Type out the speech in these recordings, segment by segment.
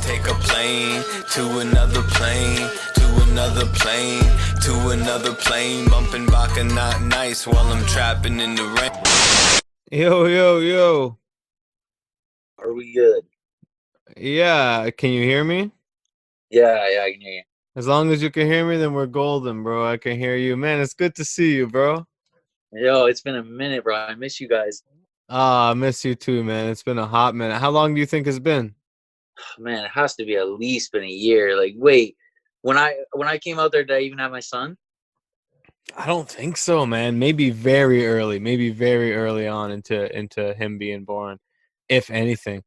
take a plane to another plane, to another plane, to another plane, bumping Baka not nice while I'm trapping in the rain. Yo, yo, yo. Are we good? Yeah, can you hear me? Yeah, I can hear you. As long as you can hear me, then we're golden, bro. I can hear you. Man, it's good to see you, bro. Yo, it's been a minute, bro. I miss you guys. Ah, I miss you too, man. It's been a hot minute. How long do you think it's been? Man, it has to be at least been a year. Like, wait, when I came out there, did I even have my son? I don't think so, man. Maybe very early on into him being born, if anything.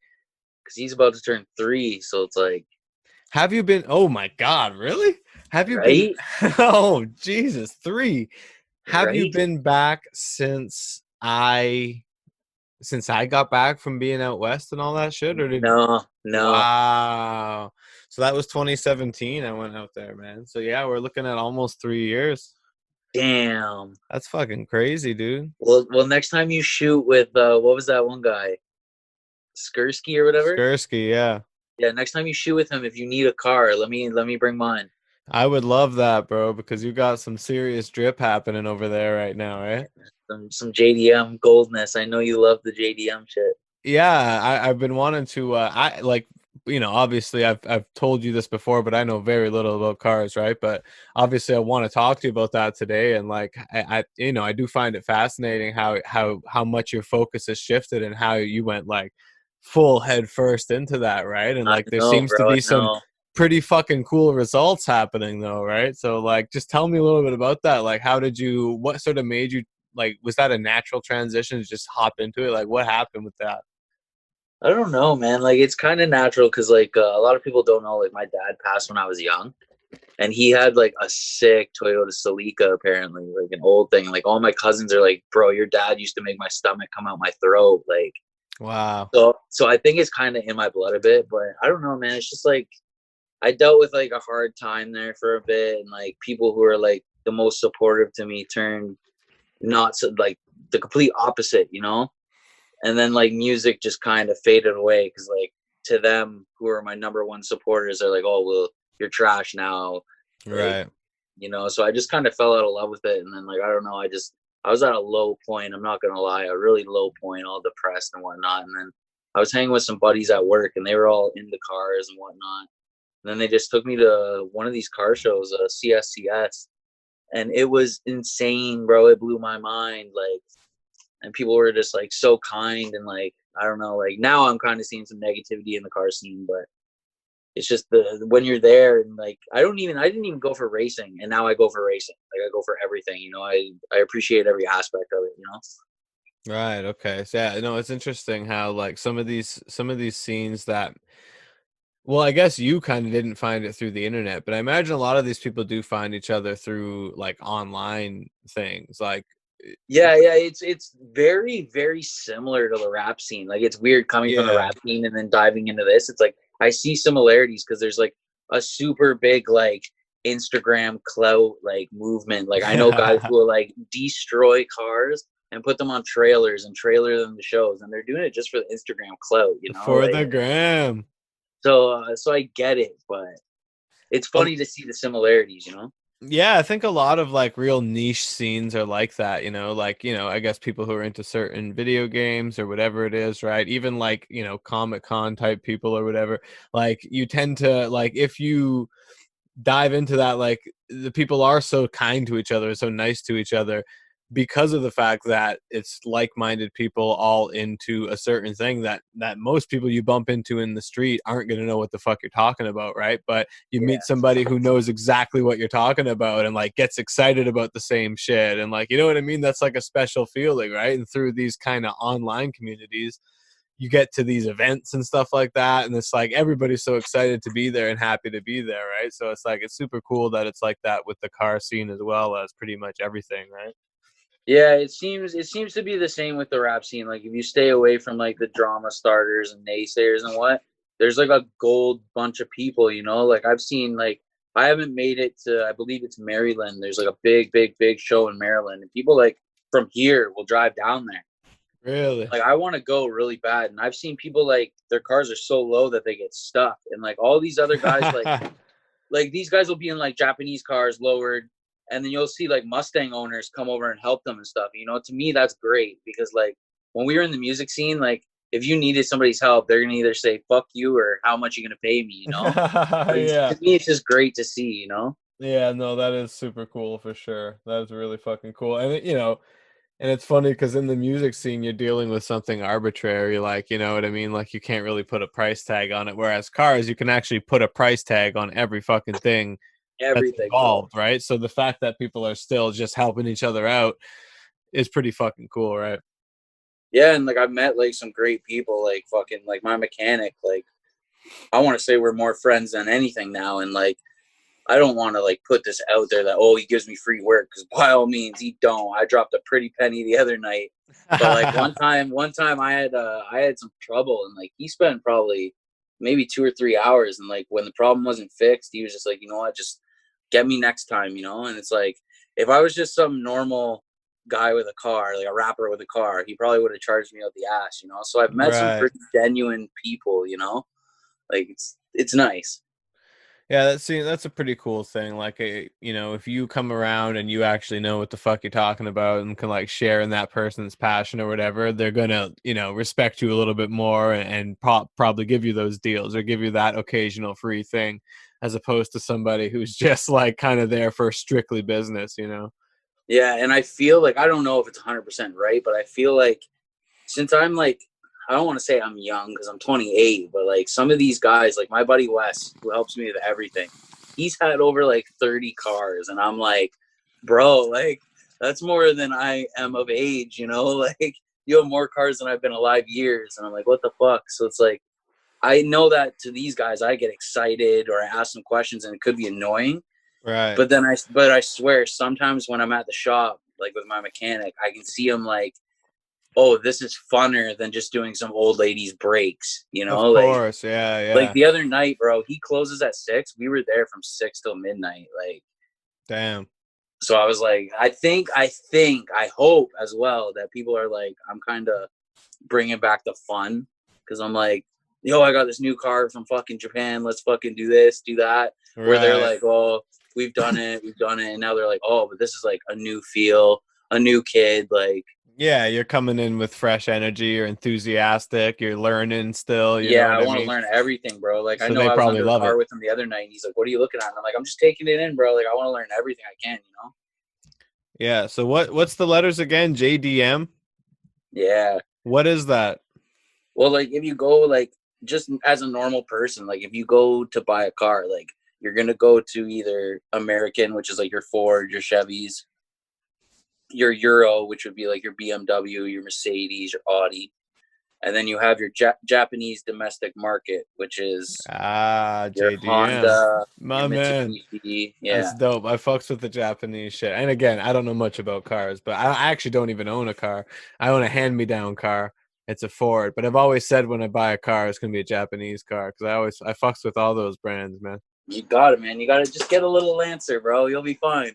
Because he's about to turn 3, so it's like, Have you been? Oh my God, really? Have you been? right, Oh Jesus, 3. Have you right? been back since I got back from being out west and all that shit, or did? No, no, Wow. So that was 2017. I went out there, man. So yeah, we're looking at almost 3 years. damn. That's fucking crazy, dude. Well, next time you shoot with what was that one guy, Skursky or whatever? Skursky, yeah. Yeah, next time you shoot with him, if you need a car, let me bring mine. I would love that, bro, because you got some serious drip happening over there right now, right? Some JDM goldness. I know you love the JDM shit. Yeah, I've been wanting to I like obviously I've told you this before, but I know very little about cars, right? But obviously I want to talk to you about that today, and like I do find it fascinating how much your focus has shifted and how you went like full head first into that, right? And I like there know, seems to bro. I be some know. pretty fucking cool results happening though, right? So like just tell me a little bit about that. Like what sort of made you, like, was that a natural transition to just hop into it? Like what happened with that? I don't know, man. Like it's kind of natural because like a lot of people don't know. Like my dad passed when I was young, and he had like a sick Toyota Celica, apparently, like an old thing. Like all my cousins are like, "Bro, your dad used to make my stomach come out my throat." Like Wow. so I think it's kind of in my blood a bit, but I don't know, man. It's just like I dealt with like a hard time there for a bit, and like people who are like the most supportive to me turned not so like the complete opposite, you know. And then like music just kind of faded away because like to them who are my number one supporters, they're like, oh well, you're trash now, like, Right. you know. So I just kind of fell out of love with it, and then like I don't know, I was at a low point. I'm not gonna lie, a really low point, all depressed and whatnot. And then I was hanging with some buddies at work, and they were all into cars and whatnot. And then they just took me to one of these car shows, CSCS, and it was insane, bro. It blew my mind, like, and people were just like so kind, and like I don't know, like now I'm kind of seeing some negativity in the car scene, but it's just the when you're there, and like I didn't even go for racing, and now I go for racing. Like I go for everything, you know. I appreciate every aspect of it, you know. Right. Okay. So yeah, no, it's interesting how like some of these scenes that, well, I guess you kind of didn't find it through the internet, but I imagine a lot of these people do find each other through like online things. Like Yeah, it's very similar to the rap scene. Like it's weird coming from the yeah. rap scene and then diving into this. It's like I see similarities because there's like a super big like Instagram clout like movement. Like I know guys who will like destroy cars and put them on trailers and trailer them to shows, and they're doing it just for the Instagram clout, you know. For Like the gram. so I get it, but it's A- funny to see the similarities, you know. Yeah, I think a lot of like real niche scenes are like that, like, I guess people who are into certain video games or whatever it is, right? Even like, Comic Con type people or whatever. Like you tend to like if you dive into that, like the people are so kind to each other, so nice to each other because of the fact that it's like-minded people all into a certain thing that most people you bump into in the street aren't going to know what the fuck you're talking about, right? But you meet Yeah, somebody who knows exactly what you're talking about and like gets excited about the same shit, and like, you know what I mean? That's like a special feeling, right? And through these kind of online communities, you get to these events and stuff like that, and it's like everybody's so excited to be there and happy to be there, right? So it's like it's super cool that it's like that with the car scene as well as pretty much everything, right? yeah, it seems to be the same with the rap scene. Like if you stay away from like the drama starters and naysayers and what, there's like a gold bunch of people, you know? Like I've seen like I haven't made it to I believe it's Maryland. There's like a big show in Maryland, and people like from here will drive down there. Really? Like I want to go really bad, and I've seen people like their cars are so low that they get stuck, and like all these other guys like these guys will be in like Japanese cars lowered, and then you'll see like Mustang owners come over and help them and stuff. You know, to me that's great because like when we were in the music scene, like if you needed somebody's help, they're gonna either say "fuck you" or "how much you gonna pay me," you know. Like Yeah. to me, it's just great to see, you know. Yeah, no, that is super cool for sure. That is really fucking cool. And you know, and it's funny because in the music scene, you're dealing with something arbitrary, like, you know what I mean? Like, you can't really put a price tag on it. Whereas cars, you can actually put a price tag on every fucking thing that's Everything, bro. involved, right? So the fact that people are still just helping each other out is pretty fucking cool, right? Yeah, and like I've met like some great people, like fucking like my mechanic. Like I want to say we're more friends than anything now, and like I don't want to like put this out there that oh he gives me free work because by all means he don't. I dropped a pretty penny the other night, but like one time I had some trouble and like he spent probably maybe 2 or 3 hours and like when the problem wasn't fixed he was just like you know what just get me next time you know and it's like if I was just some normal guy with a car like a rapper with a car he probably would have charged me out the ass you know so I've met some Right. pretty genuine people you know like it's nice. Yeah, that's a pretty cool thing. Like, you know, if you come around and you actually know what the fuck you're talking about and can like share in that person's passion or whatever, they're gonna, you know, respect you a little bit more and probably give you those deals or give you that occasional free thing, as opposed to somebody who's just like kind of there for strictly business, you know? Yeah, and I feel like I don't know if it's 100% right, but I feel like since I'm like I don't want to say I'm young because I'm 28, but like some of these guys, like my buddy Wes, who helps me with everything, he's had over like 30 cars, and I'm like, bro, like that's more than I am of age, you know? Like you have more cars than I've been alive years, and I'm like, what the fuck? So it's like I know that to these guys, I get excited or I ask them questions, and it could be annoying Right. but I swear sometimes when I'm at the shop, like with my mechanic, I can see him like, oh, this is funner than just doing some old lady's brakes, you Of know? course. Yeah, Like yeah. the other night, bro, he closes at 6. We were there from 6 till midnight. Like Damn. so I was like, I hope as well that people are like, I'm kind of bringing back the fun because I'm like, yo, I got this new car from fucking Japan. Let's fucking do this, do that. Where they're Right. like, oh, we've done it, and now they're like, oh, but this is like a new feel, a new kid. Like, Yeah, you're coming in with fresh energy, you're enthusiastic, you're learning still, you know yeah, what I I want to mean? learn everything, bro. Like, I So know they I was probably under the love car it. with him the other night, and he's like, what are you looking at? And I'm like, I'm just taking it in, bro. Like, I want to learn everything I can, you know? Yeah. So what's the letters again? JDM? Yeah. What is that? Well, like, if you go, like, just as a normal person, like, if you go to buy a car, like, you're gonna go to either American, which is like your Ford, your Chevys, your Euro, which would be like your BMW, your Mercedes, your Audi, and then you have your Japanese domestic market, which is Ah, your JDM. Honda, your My man. Mitsubishi. That's Yeah, dope. I fucks with the Japanese shit. And again, I don't know much about cars, but I actually don't even own a car. I own a hand-me-down car. It's a Ford, but I've always said when I buy a car, it's gonna be a Japanese car because I fucks with all those brands, man. you got it, man. You got to just get a little Lancer, bro. You'll be fine.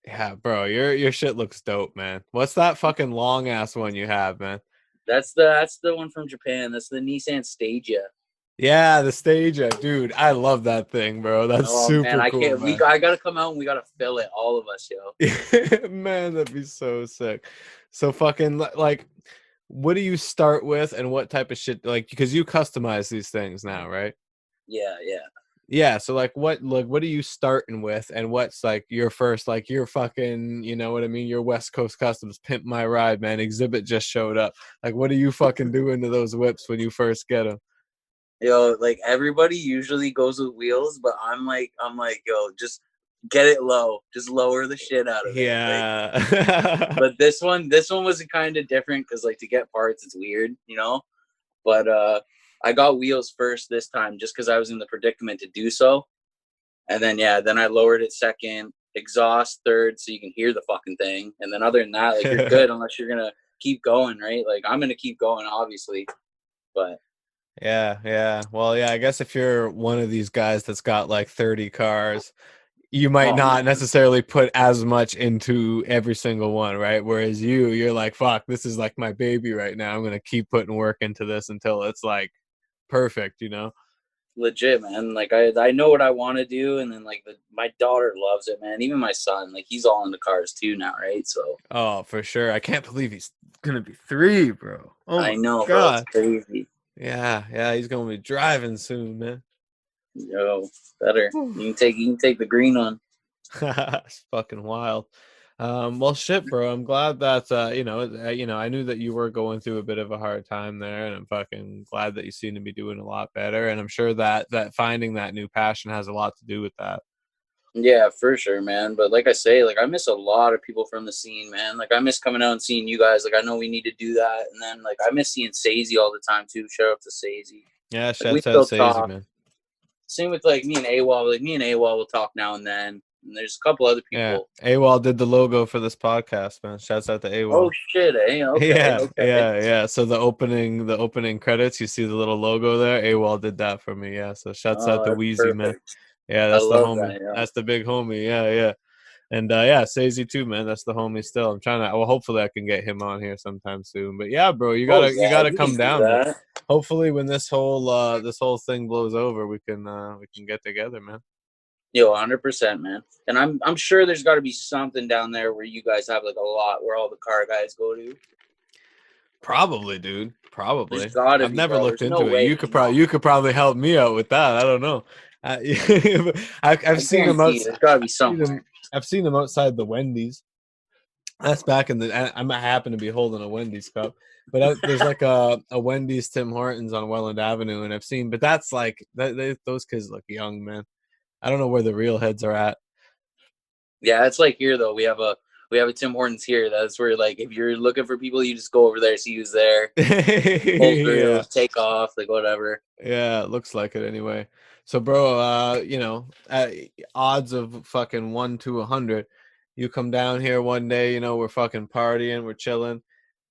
Yeah, bro, your shit looks dope, man. What's that fucking long ass one you have, man? That's the one from Japan. That's the Nissan Stagia. Yeah, the Stager, dude. I love that thing, bro. That's Oh man, super I cool, can't. man. I gotta come out and we gotta fill it, all of us, yo. Man, that'd be so sick. So fucking like, what do you start with, and what type of shit? Like, because you customize these things now, right? Yeah, yeah. Yeah. So what are you starting with, and what's like your first like your fucking you know what I mean? Your West Coast Customs pimp my ride, man. Exhibit just showed up. Like, what are you fucking doing to those whips when you first get them? Yo, like everybody usually goes with wheels, but I'm like, yo, just get it low, just lower the shit out of it. Like, Yeah. but this one was kind of different because like to get parts, it's weird, you know. But I got wheels first this time just because I was in the predicament to do so, and then yeah, then I lowered it second, exhaust third, so you can hear the fucking thing, and then other than that, like you're good unless you're gonna keep going, right? Like I'm gonna keep going, obviously, but Yeah, yeah. Well, yeah, I guess if you're one of these guys that's got like 30 cars, you might Oh not man, necessarily put as much into every single one, right? Whereas you're like, fuck, this is like my baby right now. I'm gonna keep putting work into this until it's like perfect, you know? legit, man. Like I know what I want to do, and then like my daughter loves it, man. Even my son, like he's all into cars too now, right? So Oh, for sure. I can't believe he's gonna be 3, bro. Oh I my know, bro. It's god. crazy. Yeah, yeah, he's gonna be driving soon, man. Yo, better. Whew. You can take the green one. It's fucking wild. Well, shit, bro. I'm glad that I knew that you were going through a bit of a hard time there, and I'm fucking glad that you seem to be doing a lot better. And I'm sure that finding that new passion has a lot to do with that. Yeah, for sure, man. But like I say, like I miss a lot of people from the scene, man. Like I miss coming out and seeing you guys. Like I know we need to do that, and then like I miss seeing Sazy all the time too. Shout out to Sazy. Yeah, Like we shouts out still Sazy, talk. man. Same with like me and AWOL. Like me and AWOL will talk now and then. And there's a couple other Yeah, people. AWOL did the logo for this podcast, man. Shouts out to Oh AWOL. shit, eh? Okay, Yeah, okay. yeah, yeah. So the opening credits, you see the little logo there. AWOL did that for me. Yeah. So shouts out Oh, to that's Wheezy, man. perfect. Yeah, I that's the love homie. that. Yeah. That's the big homie. Yeah, yeah. And yeah, Sazy too, man. That's the homie still. I'm trying to well, hopefully I can get him on here sometime soon. But yeah, bro, you Oh gotta you yeah, gotta you can come do down, man. that. Hopefully when this whole thing blows over, we can get together, man. Yo, 100%, man. And I'm sure there's got to be something down there where you guys have like a lot where all the car guys go to. Probably, dude. There's Probably. got to I've be, never bro. looked There's no into it. way you know. You could probably help me out with that. I don't know. Uh, I've I seen them guarantee you, outside. there's got to be somewhere. I've seen them outside the Wendy's. That's back in the. I happen to be holding a Wendy's cup, but there's like a Wendy's Tim Hortons on Welland Avenue, and I've seen. But that's like those kids look young, man. I don't know where the real heads are at. Yeah, it's like here though. We have a Tim Hortons here. That's where like if you're looking for people, you just go over there, see who's there, pull through, Yeah, take off, like whatever. yeah, it looks like it anyway. So, bro, odds of fucking 1 to 100, you come down here one day, we're fucking partying, we're chilling.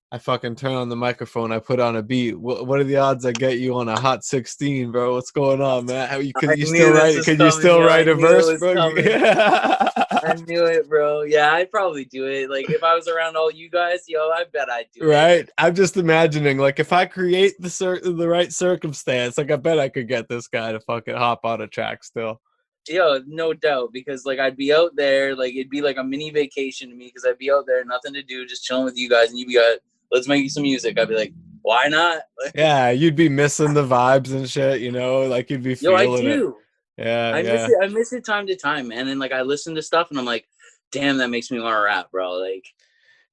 I fucking turn on the microphone. I put on a beat. What are the odds I get you on a hot 16, bro? What's going on, man? How you I can you still knew this write? was Can you coming, still yo. I write a knew verse, it was bro? coming. Yeah. I knew it, bro. Yeah, I'd probably do it. Like if I was around all you guys, yo, I bet I'd do it. Right. I'm just imagining, like, if I create the right circumstance, like, I bet I could get this guy to fucking hop on a track still. Yo, no doubt, because like I'd be out there, like it'd be like a mini vacation to me, because I'd be out there, nothing to do, just chilling with you guys, and you'd be like, let's make some music. I'd be like, why not? Yeah, you'd be missing the vibes and shit, like you'd be Yo, I feeling it. do. Yeah, I miss yeah. it. I miss it time to time, man. And like I listen to stuff, and I'm like, damn, that makes me want to rap, bro. Like,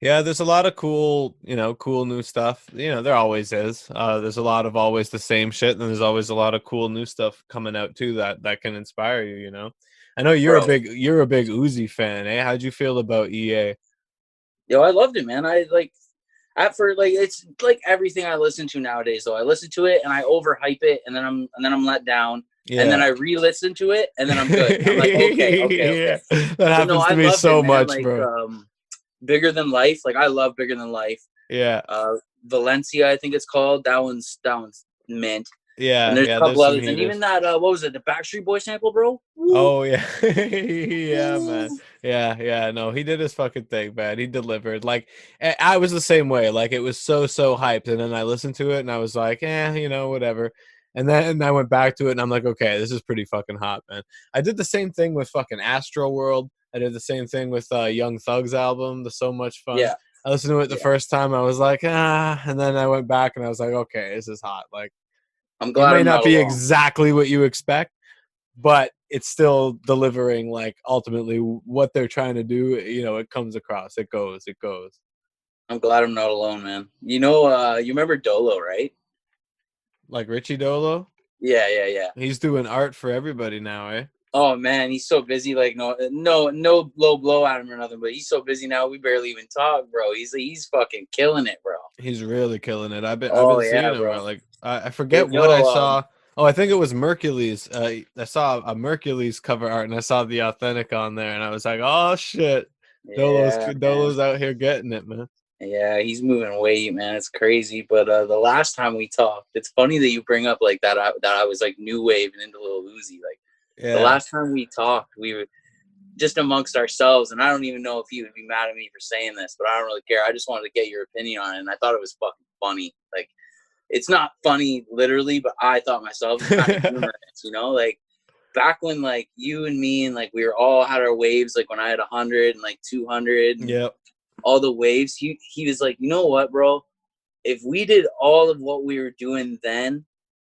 Yeah, there's a lot of cool new stuff. There always is. There's a lot of always the same shit, and there's always a lot of cool new stuff coming out too that can inspire you. I know bro, you're a big Uzi fan, eh? How'd you feel about EA? yo, I loved it, man. I like at first, like it's like everything I listen to nowadays. Though I listen to it and I overhype it, and then I'm let down, and then Yeah. I re-listen to it, and then I'm good. I'm like, okay, okay, Yeah. okay. That But no, happens I to me loved it, so man. much, Like bro. Bigger Than Life. Like I love Bigger Than Life. Yeah. Valencia, I think it's called. That one's mint. And Yeah, there's yeah, a couple there's some others, and even heaters. that what was it, the Backstreet Boy sample, bro? Woo, Oh yeah, yeah, man. woo. Yeah, yeah. No, he did his fucking thing, man. He delivered. Like, I was the same way. Like, it was so hyped, and then I listened to it, and I was like, whatever. And then I went back to it, and I'm like, okay, this is pretty fucking hot, man. I did the same thing with fucking Astro World. I did the same thing with Young Thug's album, the So Much Fun. Yeah, I listened to it the yeah. first time. I was like, and then I went back, and I was like, okay, this is hot. Like, I'm it glad may I'm not not be alone. exactly what you expect, but it's still delivering like ultimately what they're trying to do. It comes across. It goes. I'm glad I'm not alone, man. You remember Dolo, right? Like Richie Dolo, Yeah, yeah, yeah. he's doing art for everybody now, eh? Oh man, he's so busy. Like no low blow at him or nothing, but he's so busy now. We barely even talk, bro. He's fucking killing it, bro. He's really killing it. I've been Oh seeing yeah, him. bro. Like, I forget what I Yo, saw. Oh, I think it was Mercules. I saw a Mercules cover art, and I saw the authentic on there, and I was like, oh shit, yeah, man. Dolo's out here getting it, man. Yeah, he's moving weight, man. It's crazy. But the last time we talked, it's funny that you bring up like that. That I was like new wave and into Lil Uzi. Like the Yeah. last time we talked, just amongst ourselves, and I don't even know if you would be mad at me for saying this, but I don't really care. I just wanted to get your opinion on it, and I thought it was fucking funny. Like, it's not funny literally, but I thought myself it's kind of humorous, you know? Like, back when like you and me and like we were all had our waves, like when I had 100 and like 200 and Yep. all the waves, he was like, you know what, bro? If we did all of what we were doing then,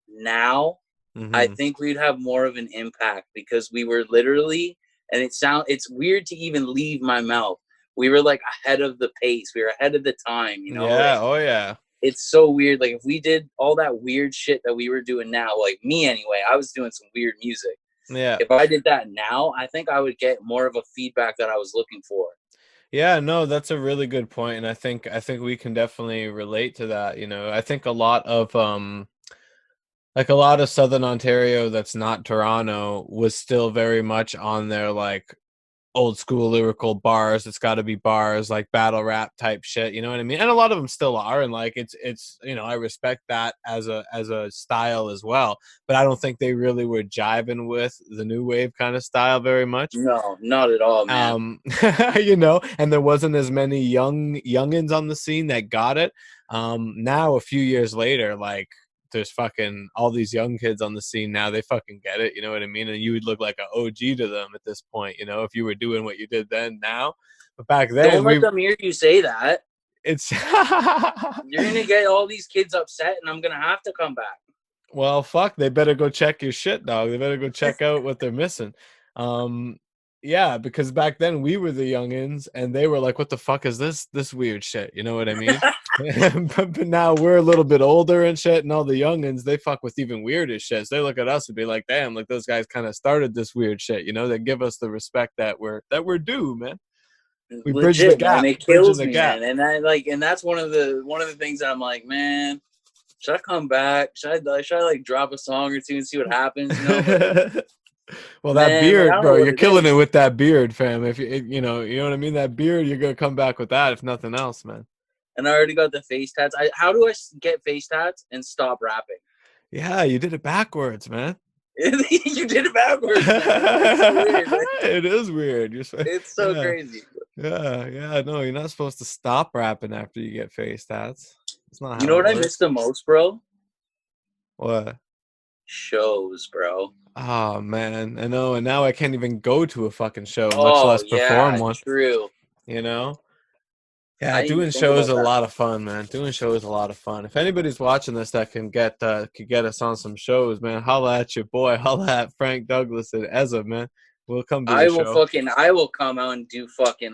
now, I Mm-hmm. think we'd have more of an impact because we were literally, and it's weird to even leave my mouth. We were like ahead of the pace. We were ahead of the time, you know, Yeah. like Oh yeah. it's so weird. Like if we did all that weird shit that we were doing now, like me anyway, I was doing some weird music. Yeah. If I did that now, I think I would get more of a feedback that I was looking for. Yeah, no, that's a really good point, and I think we can definitely relate to that. I think a lot of Southern Ontario that's not Toronto was still very much on their like old school lyrical bars. It's got to be bars like battle rap type shit. You know what I mean? And a lot of them still are, and like it's I respect that as a style as well. But I don't think they really were jiving with the new wave kind of style very much. No, not at all, man. um and there wasn't as many youngins on the scene that got it. Now a few years later, like there's fucking all these young kids on the scene now. They fucking get it, you know what I mean? And you would look like an OG to them at this point, if you were doing what you did then now. But back Don't then let them hear you say that. it's You're gonna get all these kids upset, and I'm gonna have to come back. Well, fuck, they better go check your shit, dog. They better go check out what they're missing. Um, yeah, because back then we were the youngins and they were like, what the fuck is this weird shit? You know what I mean? but now we're a little bit older and shit, and all the youngins, they fuck with even weirder shit. So they look at us and be like, damn, like those guys kind of started this weird shit, they give us the respect that we're due, man. We bridge the Legit, man. gap, It bridging kills the me, gap. man. And that's one of the things that I'm like, man, should I come back? Should I like drop a song or two and see what happens? But Well, that man, like I beard, don't know bro, what you're it killing it is. with that beard, fam. If you know what I mean, that beard, you're gonna come back with that, if nothing else, man. And I already got the face tats. How do I get face tats and stop rapping? Yeah, you did it backwards, man. You did it backwards, man. It's so weird. It is weird. It's so Yeah, crazy. yeah. No, you're not supposed to stop rapping after you get face tats. It's not You how know it what I miss works. the most, bro? What? Shows, bro. Oh man, I know. And now I can't even go to a fucking show, much Oh less perform yeah, one. true. You know. Yeah, I didn't even doing think shows is about a that. lot of fun, man. Doing shows is a lot of fun. If anybody's watching this that could get us on some shows, man, holla at your boy, holla at Frank Douglas and Ezza, man. We'll come to your show. I will come out and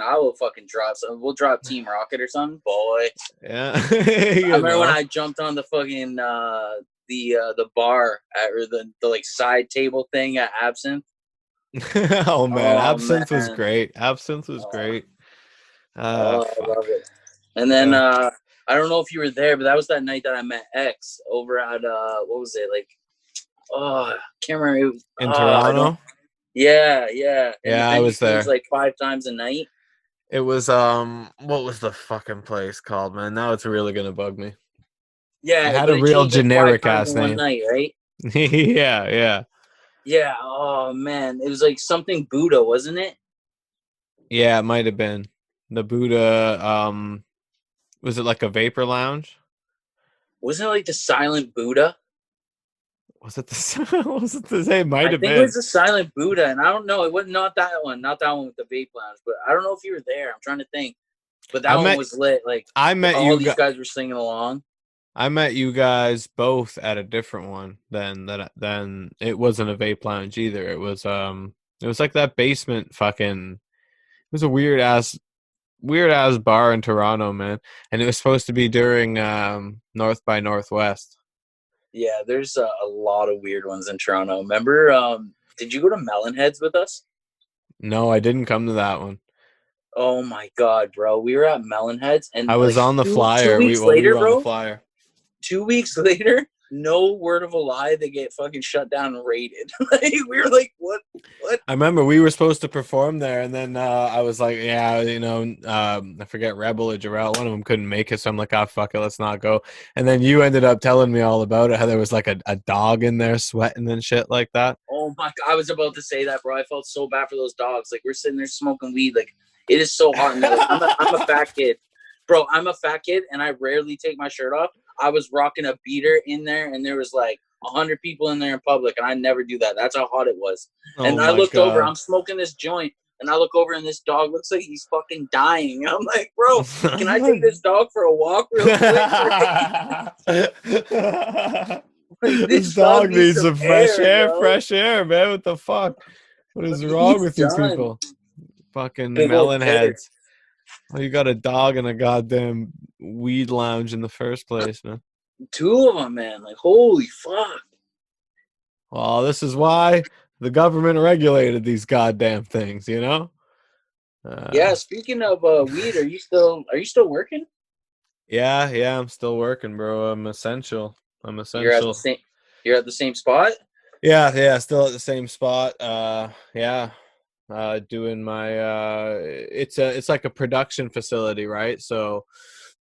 I will fucking drop some. We'll drop Team Rocket or something, boy. Yeah, I you remember when know. I jumped on the fucking the bar or the like side table thing at Absinthe. Oh man, Oh Absinthe was man, great. Absinthe was oh, great. I Fuck. love it. And then Yeah, I don't know if you were there, but that was that night that I met X over at what was it like? Oh, I can't remember. It was, in I don't. Toronto. Yeah. And the Yeah, I venue was fees there. like 5 times a night. It was what was the fucking place called, man? Now it's really gonna bug me. It Yeah, had but a it real changed like five generic times ass in one name. night, right? Yeah, yeah. Yeah. Oh man, it was like something Buddha, wasn't it? Yeah, it might have been the Buddha. Was it like a vapor lounge? Wasn't it like the Silent Buddha? Was it the? Was it the? It might I have think it been. was the Silent Buddha, and I don't know. It was not that one with the vape lounge. But I don't know if you were there. I'm trying to think. But I that one met. was lit. Like I met all you. these guys were singing along. I met you guys both at a different one. Then it wasn't a vape lounge either. It was. It was like that basement. Fucking. It was a weird ass bar in Toronto, man. And it was supposed to be during North by Northwest. Yeah, there's a lot of weird ones in Toronto. Remember? Did you go to Melonheads with us? No, I didn't come to that one. Oh my god, bro! We were at Melonheads, and I was like on the two flyer. We weeks well, we later, were on the bro. flyer. 2 weeks later, no word of a lie, they get fucking shut down and raided. Like, we were like, what? What? I remember we were supposed to perform there, and then I was like, yeah, I forget Rebel or Jarrell, one of them couldn't make it, so I'm like, ah, fuck it, let's not go. And then you ended up telling me all about it, how there was like a dog in there sweating and shit like that. Oh my God, I was about to say that, bro. I felt so bad for those dogs. Like, we're sitting there smoking weed. Like, it is so hot in there. Like, I'm a fat kid, bro. I'm a fat kid, and I rarely take my shirt off. I was rocking a beater in there, and there was like 100 people in there in public, and I never do that. That's how hot it was. Oh And I my looked over. god. I'm smoking this joint, and I look over, and this dog looks like he's fucking dying. I'm like, bro, can I take this dog for a walk real quick? Like, This this dog dog needs needs some some air, yo. fresh air, man. What the fuck? What is Like, wrong he's with you done. people? Fucking Big old melon critter. heads. Well, you got a dog in a goddamn weed lounge in the first place, man. Two of them, man. Like, holy fuck. Well, this is why the government regulated these goddamn things, you know? Yeah, Uh, speaking of weed, are you still working? yeah, I'm still working, bro. I'm essential. I'm You're at the essential. same you're at the same spot? Yeah, still at the same spot. Yeah. Doing my it's like a production facility, right? So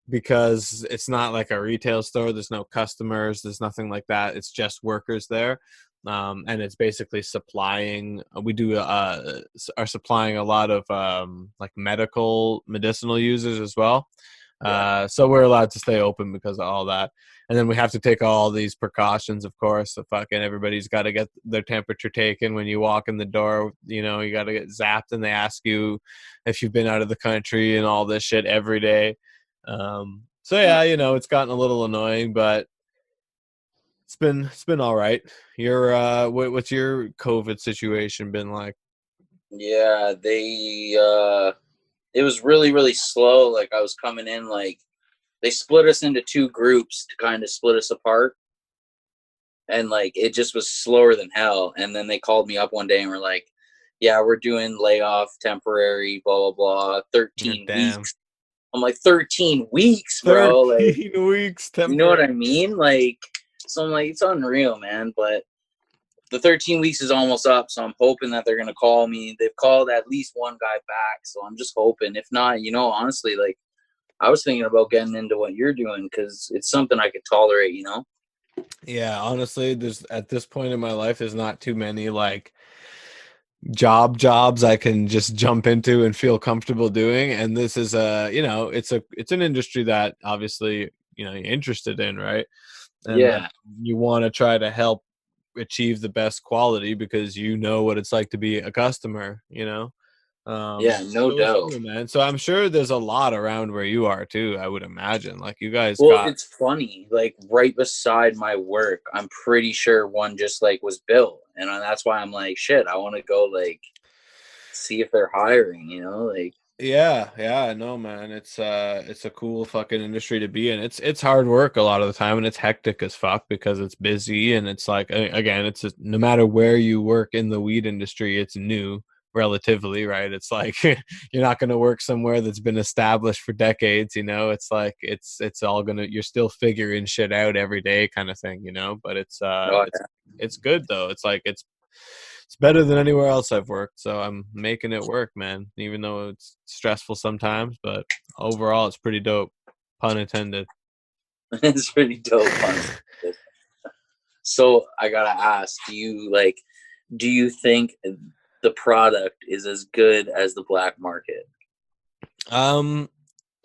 because it's not like a retail store, there's no customers, there's nothing like that. It's just workers there. And it's basically supplying we do are supplying a lot of like medicinal users as well. Yeah. So we're allowed to stay open because of all that. And then we have to take all these precautions, of course. So fucking everybody's got to get their temperature taken when you walk in the door. You know, you got to get zapped, and they ask you if you've been out of the country and all this shit every day. So Huh. yeah, it's gotten a little annoying, but it's been all right. What's your COVID situation been like? Yeah, it was really, really slow. Like, I was coming in, like, they split us into two groups to kind of split us apart. And like, it just was slower than hell. And then they called me up one day and were like, yeah, we're doing layoff temporary, blah, blah, blah, Yeah, 13 damn. weeks. I'm like, 13 weeks, bro. Like, 13 weeks you know what I temporary. mean? Like, so I'm like, it's unreal, man. But the 13 weeks is almost up, so I'm hoping that they're gonna call me. They've called at least one guy back, so I'm just hoping. If not, honestly, like, I was thinking about getting into what you're doing because it's something I could tolerate. Yeah, honestly, there's at this point in my life, there's not too many like jobs I can just jump into and feel comfortable doing. And this is it's an industry that obviously, you're interested in, right? And Yeah, you want to try to help achieve the best quality because you know what it's like to be a customer. yeah, no So it's doubt. cool, man. So I'm sure there's a lot around where you are too, I would imagine. Like you guys Well, got it's funny. Like, right beside my work, I'm pretty sure one just like was built, and that's why I'm like, shit. I want to go like see if they're hiring. Like, yeah, no man. It's a cool fucking industry to be in. It's hard work a lot of the time, and it's hectic as fuck because it's busy, and it's like again, no matter where you work in the weed industry, it's new relatively, right? It's like you're not going to work somewhere that's been established for decades, it's like it's all going to you're still figuring shit out every day kind of thing. But it's oh, it's good though. It's better than anywhere else I've worked, so I'm making it work, man. Even though it's stressful sometimes, but overall, it's pretty dope. Pun intended. it's pretty dope, honestly. So I gotta ask, do you think the product is as good as the black market? um,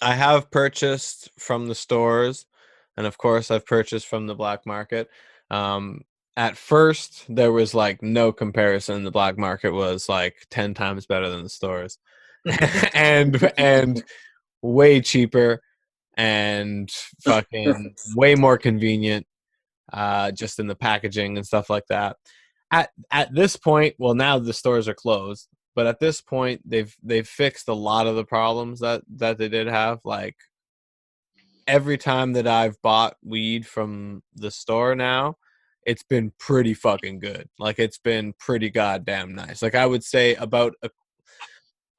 I have purchased from the stores, and of course, I've purchased from the black market. Um, at first, there was like no comparison. The black market was like 10 times better than the stores, and way cheaper and fucking way more convenient, just in the packaging and stuff like that. At this point, well, now the stores are closed, but at this point, they've fixed a lot of the problems that they did have. Like every time that I've bought weed from the store now, it's been pretty fucking good. Like it's been pretty goddamn nice. Like I would say about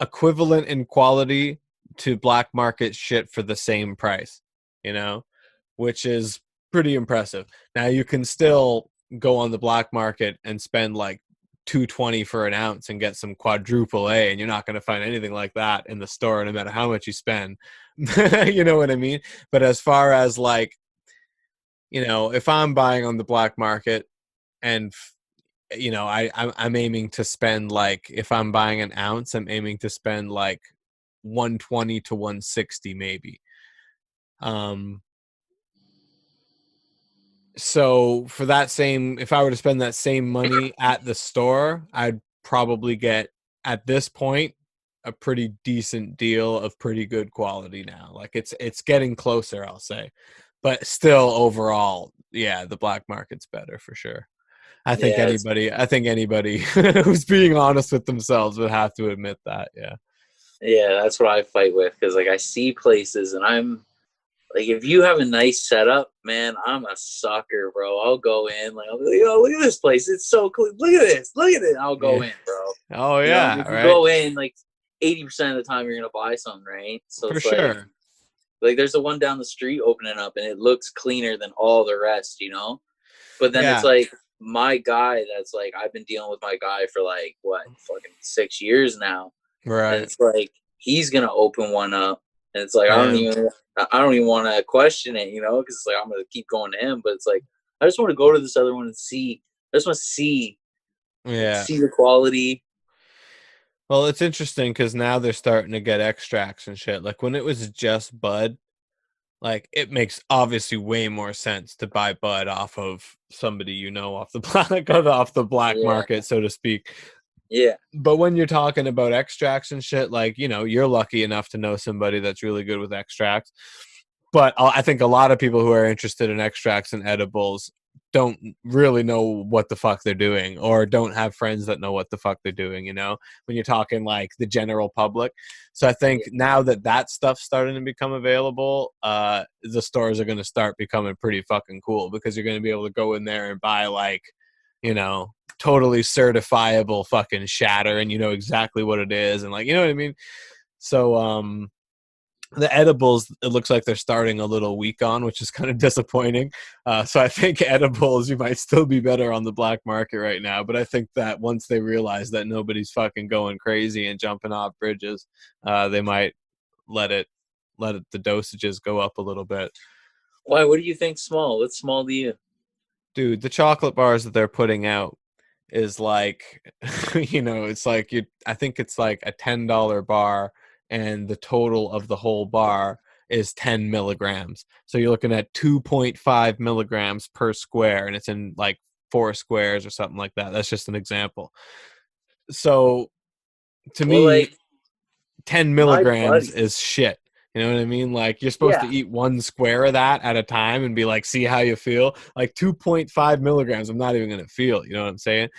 equivalent in quality to black market shit for the same price, you know, which is pretty impressive. Now you can still go on the black market and spend like 220 for an ounce and get some quadruple A, and you're not going to find anything like that in the store no matter how much you spend. You know what I mean? But as far as like, if I'm buying on the black market and I'm aiming to spend, like, if I'm buying an ounce, I'm aiming to spend like 120 to 160 maybe. Um so for that same, if I were to spend that same money at the store, I'd probably get, at this point, a pretty decent deal of pretty good quality now. Like it's getting closer, I'll say. But still overall, yeah, the black market's better for sure. Yeah, it's I think anybody who's being honest with themselves would have to admit that. Yeah. yeah, that's what I fight with because like I see places and I'm like, if you have a nice setup, man, I'm a sucker, bro. I'll go in like, I'll be like, oh, look at this place, it's so cool. Look at this, look at it. I'll Yeah. go in, bro. Oh You know, yeah, if you right. go in, like 80% of the time you're gonna buy something, right? So For it's like sure. there's a one down the street opening up and it looks cleaner than all the rest, you know? But then it's Yeah. like my guy that's like I've been dealing with my guy for like what fucking 6 years now. And Right. it's like he's gonna open one up. And it's like Damn. I don't even want to question it, you know, because it's like I'm gonna keep going to him. But it's like I just want to go to this other one and see. I just want to see, like, Yeah. see the quality. Well, it's interesting because now they're starting to get extracts and shit. Like when it was just bud, like it makes obviously way more sense to buy bud off of somebody, off the black Yeah, market, so to speak. yeah, But when you're talking about extracts and shit, like, you're lucky enough to know somebody that's really good with extracts. But I think a lot of people who are interested in extracts and edibles don't really know what the fuck they're doing, or don't have friends that know what the fuck they're doing, when you're talking like the general public. So I think yeah. now that that stuff's starting to become available, the stores are going to start becoming pretty fucking cool, because you're going to be able to go in there and buy, like, totally certifiable fucking shatter, and you know exactly what it is, and, like, you know what I mean. So the edibles, it looks like they're starting a little weak on, which is kind of disappointing. So I think edibles, you might still be better on the black market right now, but I think that once they realize that nobody's fucking going crazy and jumping off bridges, they might let it the dosages go up a little bit. Why? What do you think? Small? What's small to you? Dude, the chocolate bars that they're putting out is like, it's like, I think it's like a $10 bar, and the total of the whole bar is 10 milligrams. So you're looking at 2.5 milligrams per square, and it's in like 4 squares or something like that. That's just an example. So to Well, me, like 10 my milligrams buddy. is shit. You know what I mean? Like, you're supposed to Yeah, eat 1 square of that at a time and be like, see how you feel. Like 2.5 milligrams, I'm not even going to feel. You know what I'm saying?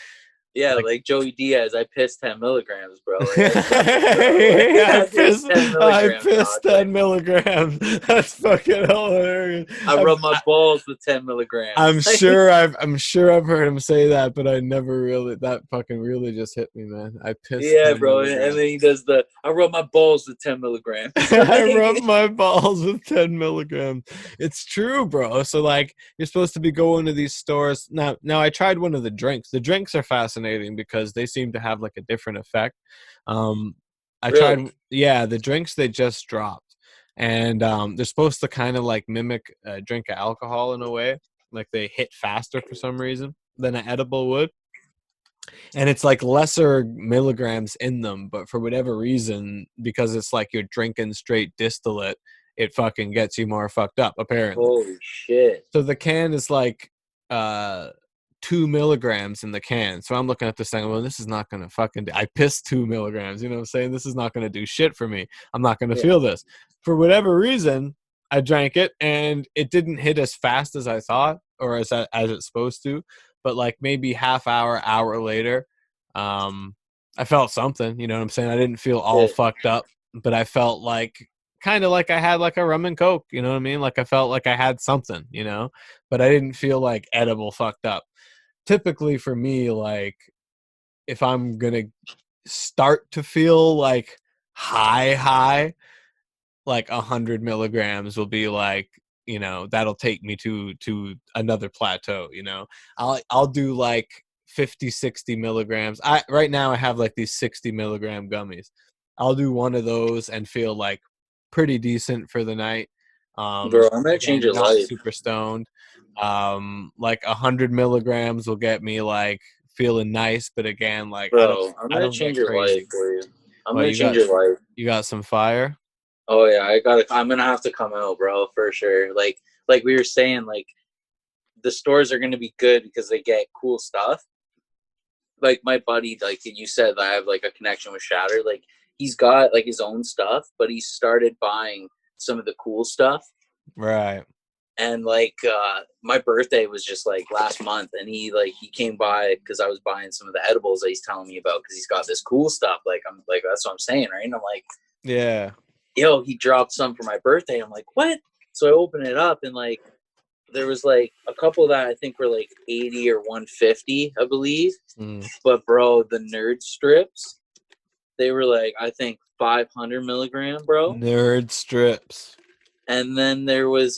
yeah, Like, like Joey Diaz. I pissed 10 milligrams, bro. Like that's fucking bro. I I pissed ten I milligrams, pissed dog. Like 10 milligrams. That's fucking hilarious. I rub my balls with 10 milligrams. I'm sure I've heard him say that, but I never really, that fucking really just hit me, man. I pissed Yeah, 10 bro. And milligrams. then he does the I rub my balls with 10 milligrams. I rub Like, my balls with 10 milligrams. It's true, bro. So, like, you're supposed to be going to these stores. Now I tried one of the drinks. The drinks are fascinating because they seem to have like a different effect. Um, I really? tried, yeah, the drinks they just dropped. And they're supposed to kind of like mimic a drink of alcohol in a way. Like they hit faster for some reason than an edible would, and it's like lesser milligrams in them, but for whatever reason, because it's like you're drinking straight distillate, it fucking gets you more fucked up apparently. Holy shit. So the can is like uh 2 milligrams in the can. So I'm looking at this thing, well, this is not gonna fucking I pissed 2 milligrams, you know what I'm saying? This is not gonna do shit for me. I'm not gonna Yeah. feel this. For whatever reason, I drank it and it didn't hit as fast as I thought, or as it's supposed to. But like maybe hour later, I felt something, you know what I'm saying? I didn't feel all Yeah. fucked up, but I felt like kind of like I had like a rum and coke, you know what I mean? Like I felt like I had something, but I didn't feel like edible fucked up. Typically for me, like if I'm gonna start to feel like high, like 100 milligrams will be like you know, that'll take me to another plateau, you know. I'll do like 50-60 milligrams. I right now I have like these 60 milligram gummies. I'll do one of those and feel like pretty decent for the night. Bro, I'm gonna change Again, your not life. super stoned. Like 100 milligrams will get me like feeling nice, but again, like Bro, I'm I gonna don't get change your life crazy. for you. I'm Well, gonna change your life. you got some fire. Oh yeah, I'm gonna have to come out, bro, for sure. Like we were saying, like the stores are gonna be good because they get cool stuff. Like my buddy, like you said, I have like a connection with Shatter. Like he's got like his own stuff, but he started buying some of the cool stuff. Right. And like my birthday was just like last month, and he came by because I was buying some of the edibles that he's telling me about because he's got this cool stuff. Like I'm like that's what I'm saying, right? And I'm like, Yeah. yo, he dropped some for my birthday. I'm like, what? So I open it up, and like there was like a couple that I think were like 80 or 150, I believe. Mm. But bro, the nerd strips, they were like I think 500 milligram, bro. Nerd strips. And then there was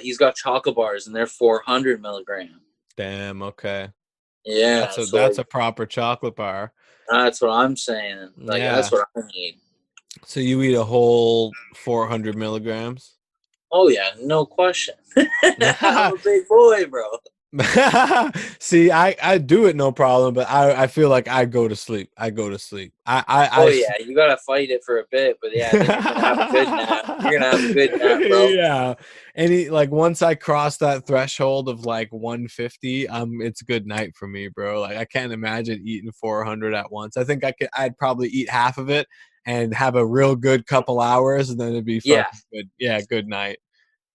he's got chocolate bars and they're 400 milligram. Damn. Okay. Yeah, so That's like a proper chocolate bar. that's what I'm saying. Like Yeah. that's what I need. So you eat a whole 400 milligrams. Oh yeah, no question. I'm a big boy, bro. See, I do it no problem, but I feel like I go to sleep. I go to sleep. Oh yeah, you gotta fight it for a bit, but yeah, then you're gonna have a good nap. You're gonna have a good nap, bro. Yeah. Like once I cross that threshold of like 150, it's good night for me, bro. Like I can't imagine eating 400 at once. I think I'd probably eat half of it and have a real good couple hours and then it'd be Yeah, fucking good. Yeah, good night.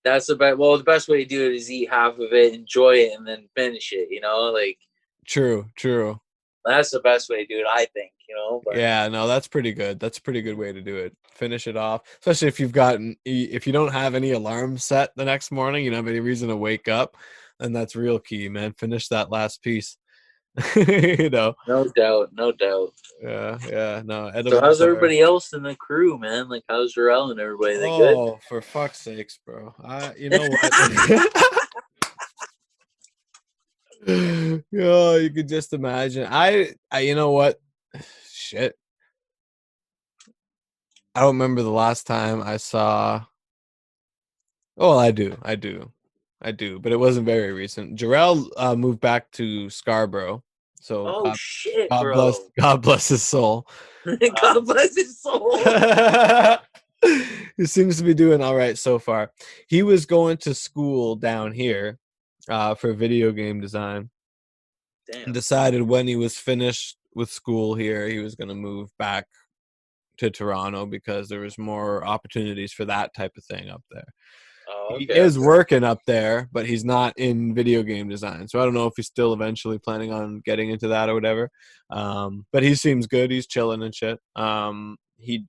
that's the best. Well, the best way to do it is eat half of it, enjoy it, and then finish it. You know, like True, true. that's the best way to do it, I think. You know, but Yeah, no, that's pretty good. That's a pretty good way to do it. Finish it off, especially if you don't have any alarm set the next morning, you don't have any reason to wake up, then that's real key, man. Finish that last piece. You know. no doubt, no doubt. Yeah, yeah. No, So edibles how's are. everybody else in the crew, man? Like how's Jarrell and everybody? They good? Oh, for fuck's sakes, bro. You know what? Yo, you could just imagine. You know what? Shit. I don't remember the last time I saw. Oh, I do, but it wasn't very recent. Jarrell moved back to Scarborough, so Oh shit, bro. God bless his soul. God bless his soul. He seems to be doing all right so far. He was going to school down here for video game design, and Damn. decided when he was finished with school here, he was going to move back to Toronto because there was more opportunities for that type of thing up there. Oh, He okay. is working up there, but he's not in video game design. So I don't know if he's still eventually planning on getting into that or whatever. But he seems good. He's chilling and shit. He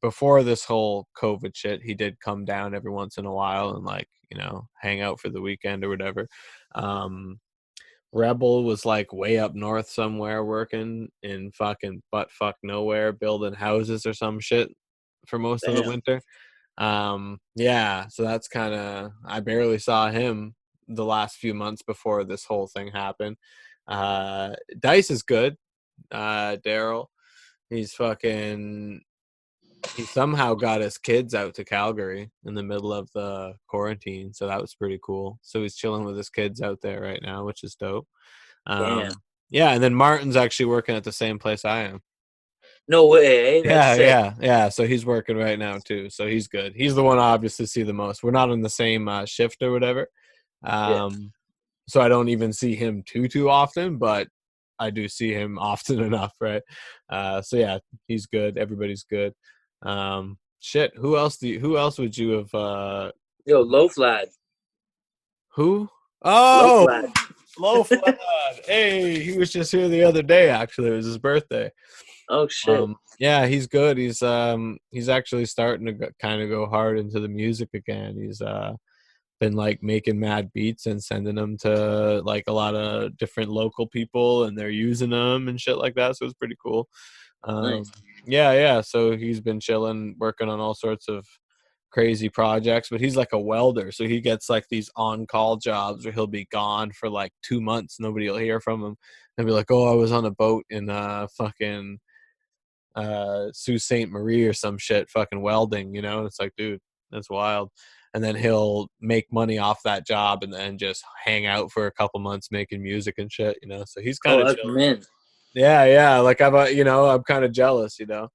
before this whole COVID shit, he did come down every once in a while and like, you know, hang out for the weekend or whatever. Rebel was like way up north somewhere working in fucking butt fuck nowhere, building houses or some shit for most of the Damn. winter. Yeah, so that's kind of, I barely saw him the last few months before this whole thing happened. Dice is good. Daryl, he's fucking, he somehow got his kids out to Calgary in the middle of the quarantine, so that was pretty cool. So he's chilling with his kids out there right now, which is dope. Damn. Yeah, and then Martin's actually working at the same place I am. No way, eh? That's Yeah, sick. yeah. So he's working right now too. So he's good. He's the one I obviously see the most. We're not on the same shift or whatever. Yeah. So I don't even see him too often, but I do see him often enough, right? So yeah, he's good. Everybody's good. Shit. Who else would you have? Yo, loaf lad. Who? Loaf Oh, lad. Loaf Lad. Hey, he was just here the other day. Actually, it was his birthday. Oh shit. Yeah, he's good. He's actually starting to kind of go hard into the music again. He's been like making mad beats and sending them to like a lot of different local people, and they're using them and shit like that. So it's pretty cool. Nice. Yeah, yeah. So he's been chilling, working on all sorts of crazy projects, but he's like a welder, so he gets like these on-call jobs where he'll be gone for like 2 months, nobody will hear from him, and be like, oh, I was on a boat in fucking Sault Ste. Marie or some shit fucking welding, you know. It's like, dude, that's wild. And then he'll make money off that job and then just hang out for a couple months making music and shit, you know. So he's kind Oh, of that's chill. mint. Yeah, yeah. Like you know, I'm kind of jealous, you know.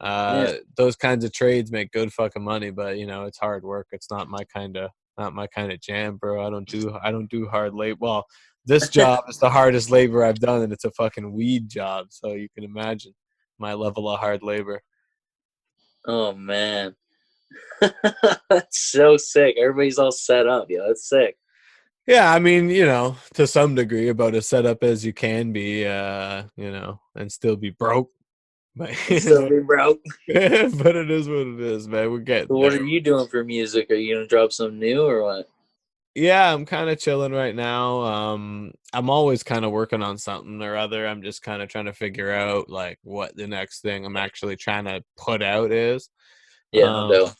Yeah. Those kinds of trades make good fucking money, but you know, it's hard work. It's not my kind of jam, bro. I don't do hard labor. Well, this job is the hardest labor I've done, and it's a fucking weed job. So you can imagine my level of hard labor. Oh man. That's so sick. Everybody's all set up. Yeah, that's sick. Yeah, I mean, you know, to some degree, about as set up as you can be, you know, and still be broke. But And you still know, be broke. but it is what it is, man. We're So getting what there. are you doing for music? Are you gonna drop some new or what? Yeah, I'm kind of chilling right now. I'm always kind of working on something or other. I'm just kind of trying to figure out like what the next thing I'm actually trying to put out is. Yeah, no Um, doubt.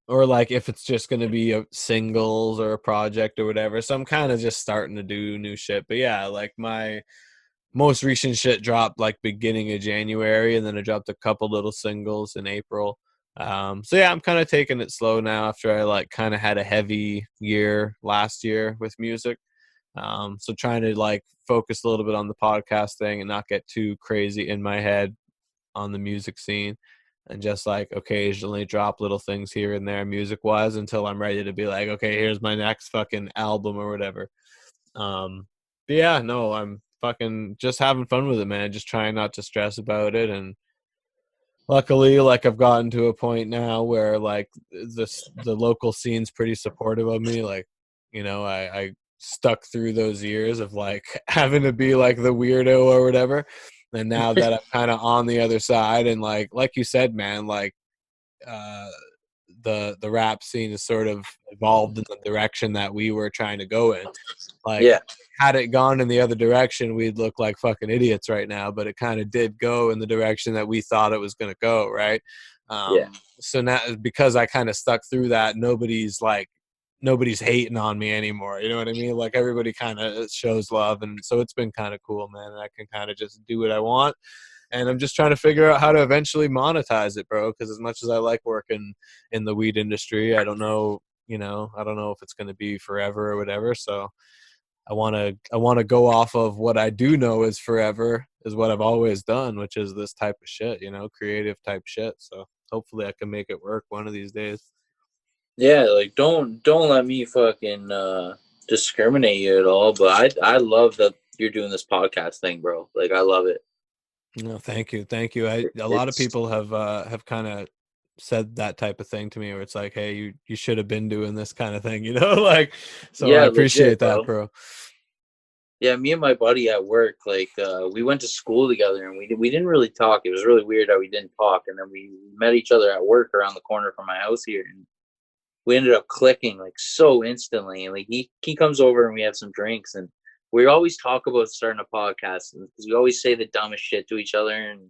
or like if it's just going to be a singles or a project or whatever. So I'm kind of just starting to do new shit. But yeah, like my most recent shit dropped like beginning of January, and then I dropped a couple little singles in April. So yeah, I'm kind of taking it slow now after I like kind of had a heavy year last year with music. So trying to like focus a little bit on the podcast thing and not get too crazy in my head on the music scene, and just like occasionally drop little things here and there music wise until I'm ready to be like, okay, here's my next fucking album or whatever. But yeah, no, I'm fucking just having fun with it, man. Just trying not to stress about it. And luckily, like I've gotten to a point now where like the local scene's pretty supportive of me. Like, you know, I stuck through those years of like having to be like the weirdo or whatever. And now that I'm kind of on the other side, and like you said, man, like uh the rap scene has sort of evolved in the direction that we were trying to go in. Like, Yeah, had it gone in the other direction, we'd look like fucking idiots right now. But it kind of did go in the direction that we thought it was going to go, right? yeah, So now, because I kind of stuck through that, nobody's hating on me anymore. You know what I mean? Like everybody kind of shows love, and so it's been kind of cool, man. And I can kind of just do what I want, and I'm just trying to figure out how to eventually monetize it, bro. Because as much as I like working in the weed industry, I don't know, you know, I don't know if it's going to be forever or whatever. So I want to go off of what I do know is forever, is what I've always done, which is this type of shit, you know, creative type shit. So hopefully I can make it work one of these days. yeah. Like, don't let me fucking discriminate you at all. But I love that you're doing this podcast thing, bro. Like, I love it. No, thank you, thank you. A lot of It's people have kind of said that type of thing to me, where it's like, hey, you should have been doing this kind of thing, you know, like. So I yeah, legit, appreciate that, bro. bro. Yeah, me and my buddy at work, like, we went to school together, and we didn't really talk. It was really weird how we didn't talk, and then we met each other at work around the corner from my house here, and we ended up clicking like so instantly. And like he comes over and we have some drinks, and we always talk about starting a podcast, and because we always say the dumbest shit to each other, and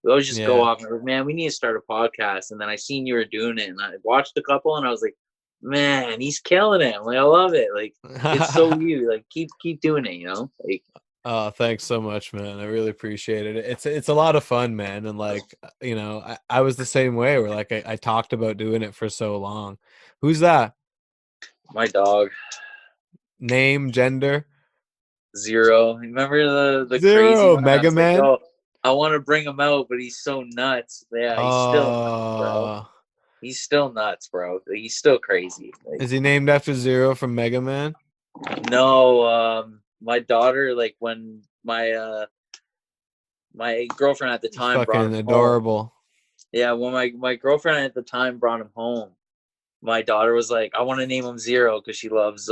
we always just go Yeah. off and we're like, man, we need to start a podcast. And then I seen you were doing it, and I watched a couple, and I was like, man, he's killing it. I'm like, I love it. Like, it's so you. Like, keep doing it. You know, like. Oh, thanks so much, man. I really appreciate it. It's a lot of fun, man. And like, you know, I was the same way, where like I talked about doing it for so long. Who's that? My dog, Name, gender? Zero. Remember the crazy Zero. one? I Mega was like, Man? oh, I want to bring him out, but he's so nuts. Yeah, he's still nuts, bro. Uh, He's still nuts, bro. He's still crazy. Like, is he named after Zero from Mega Man? no, my daughter, like when my girlfriend at the He's time brought fucking him home. adorable. Yeah, when my girlfriend at the time brought him home, my daughter was like, I want to name him Zero because she loves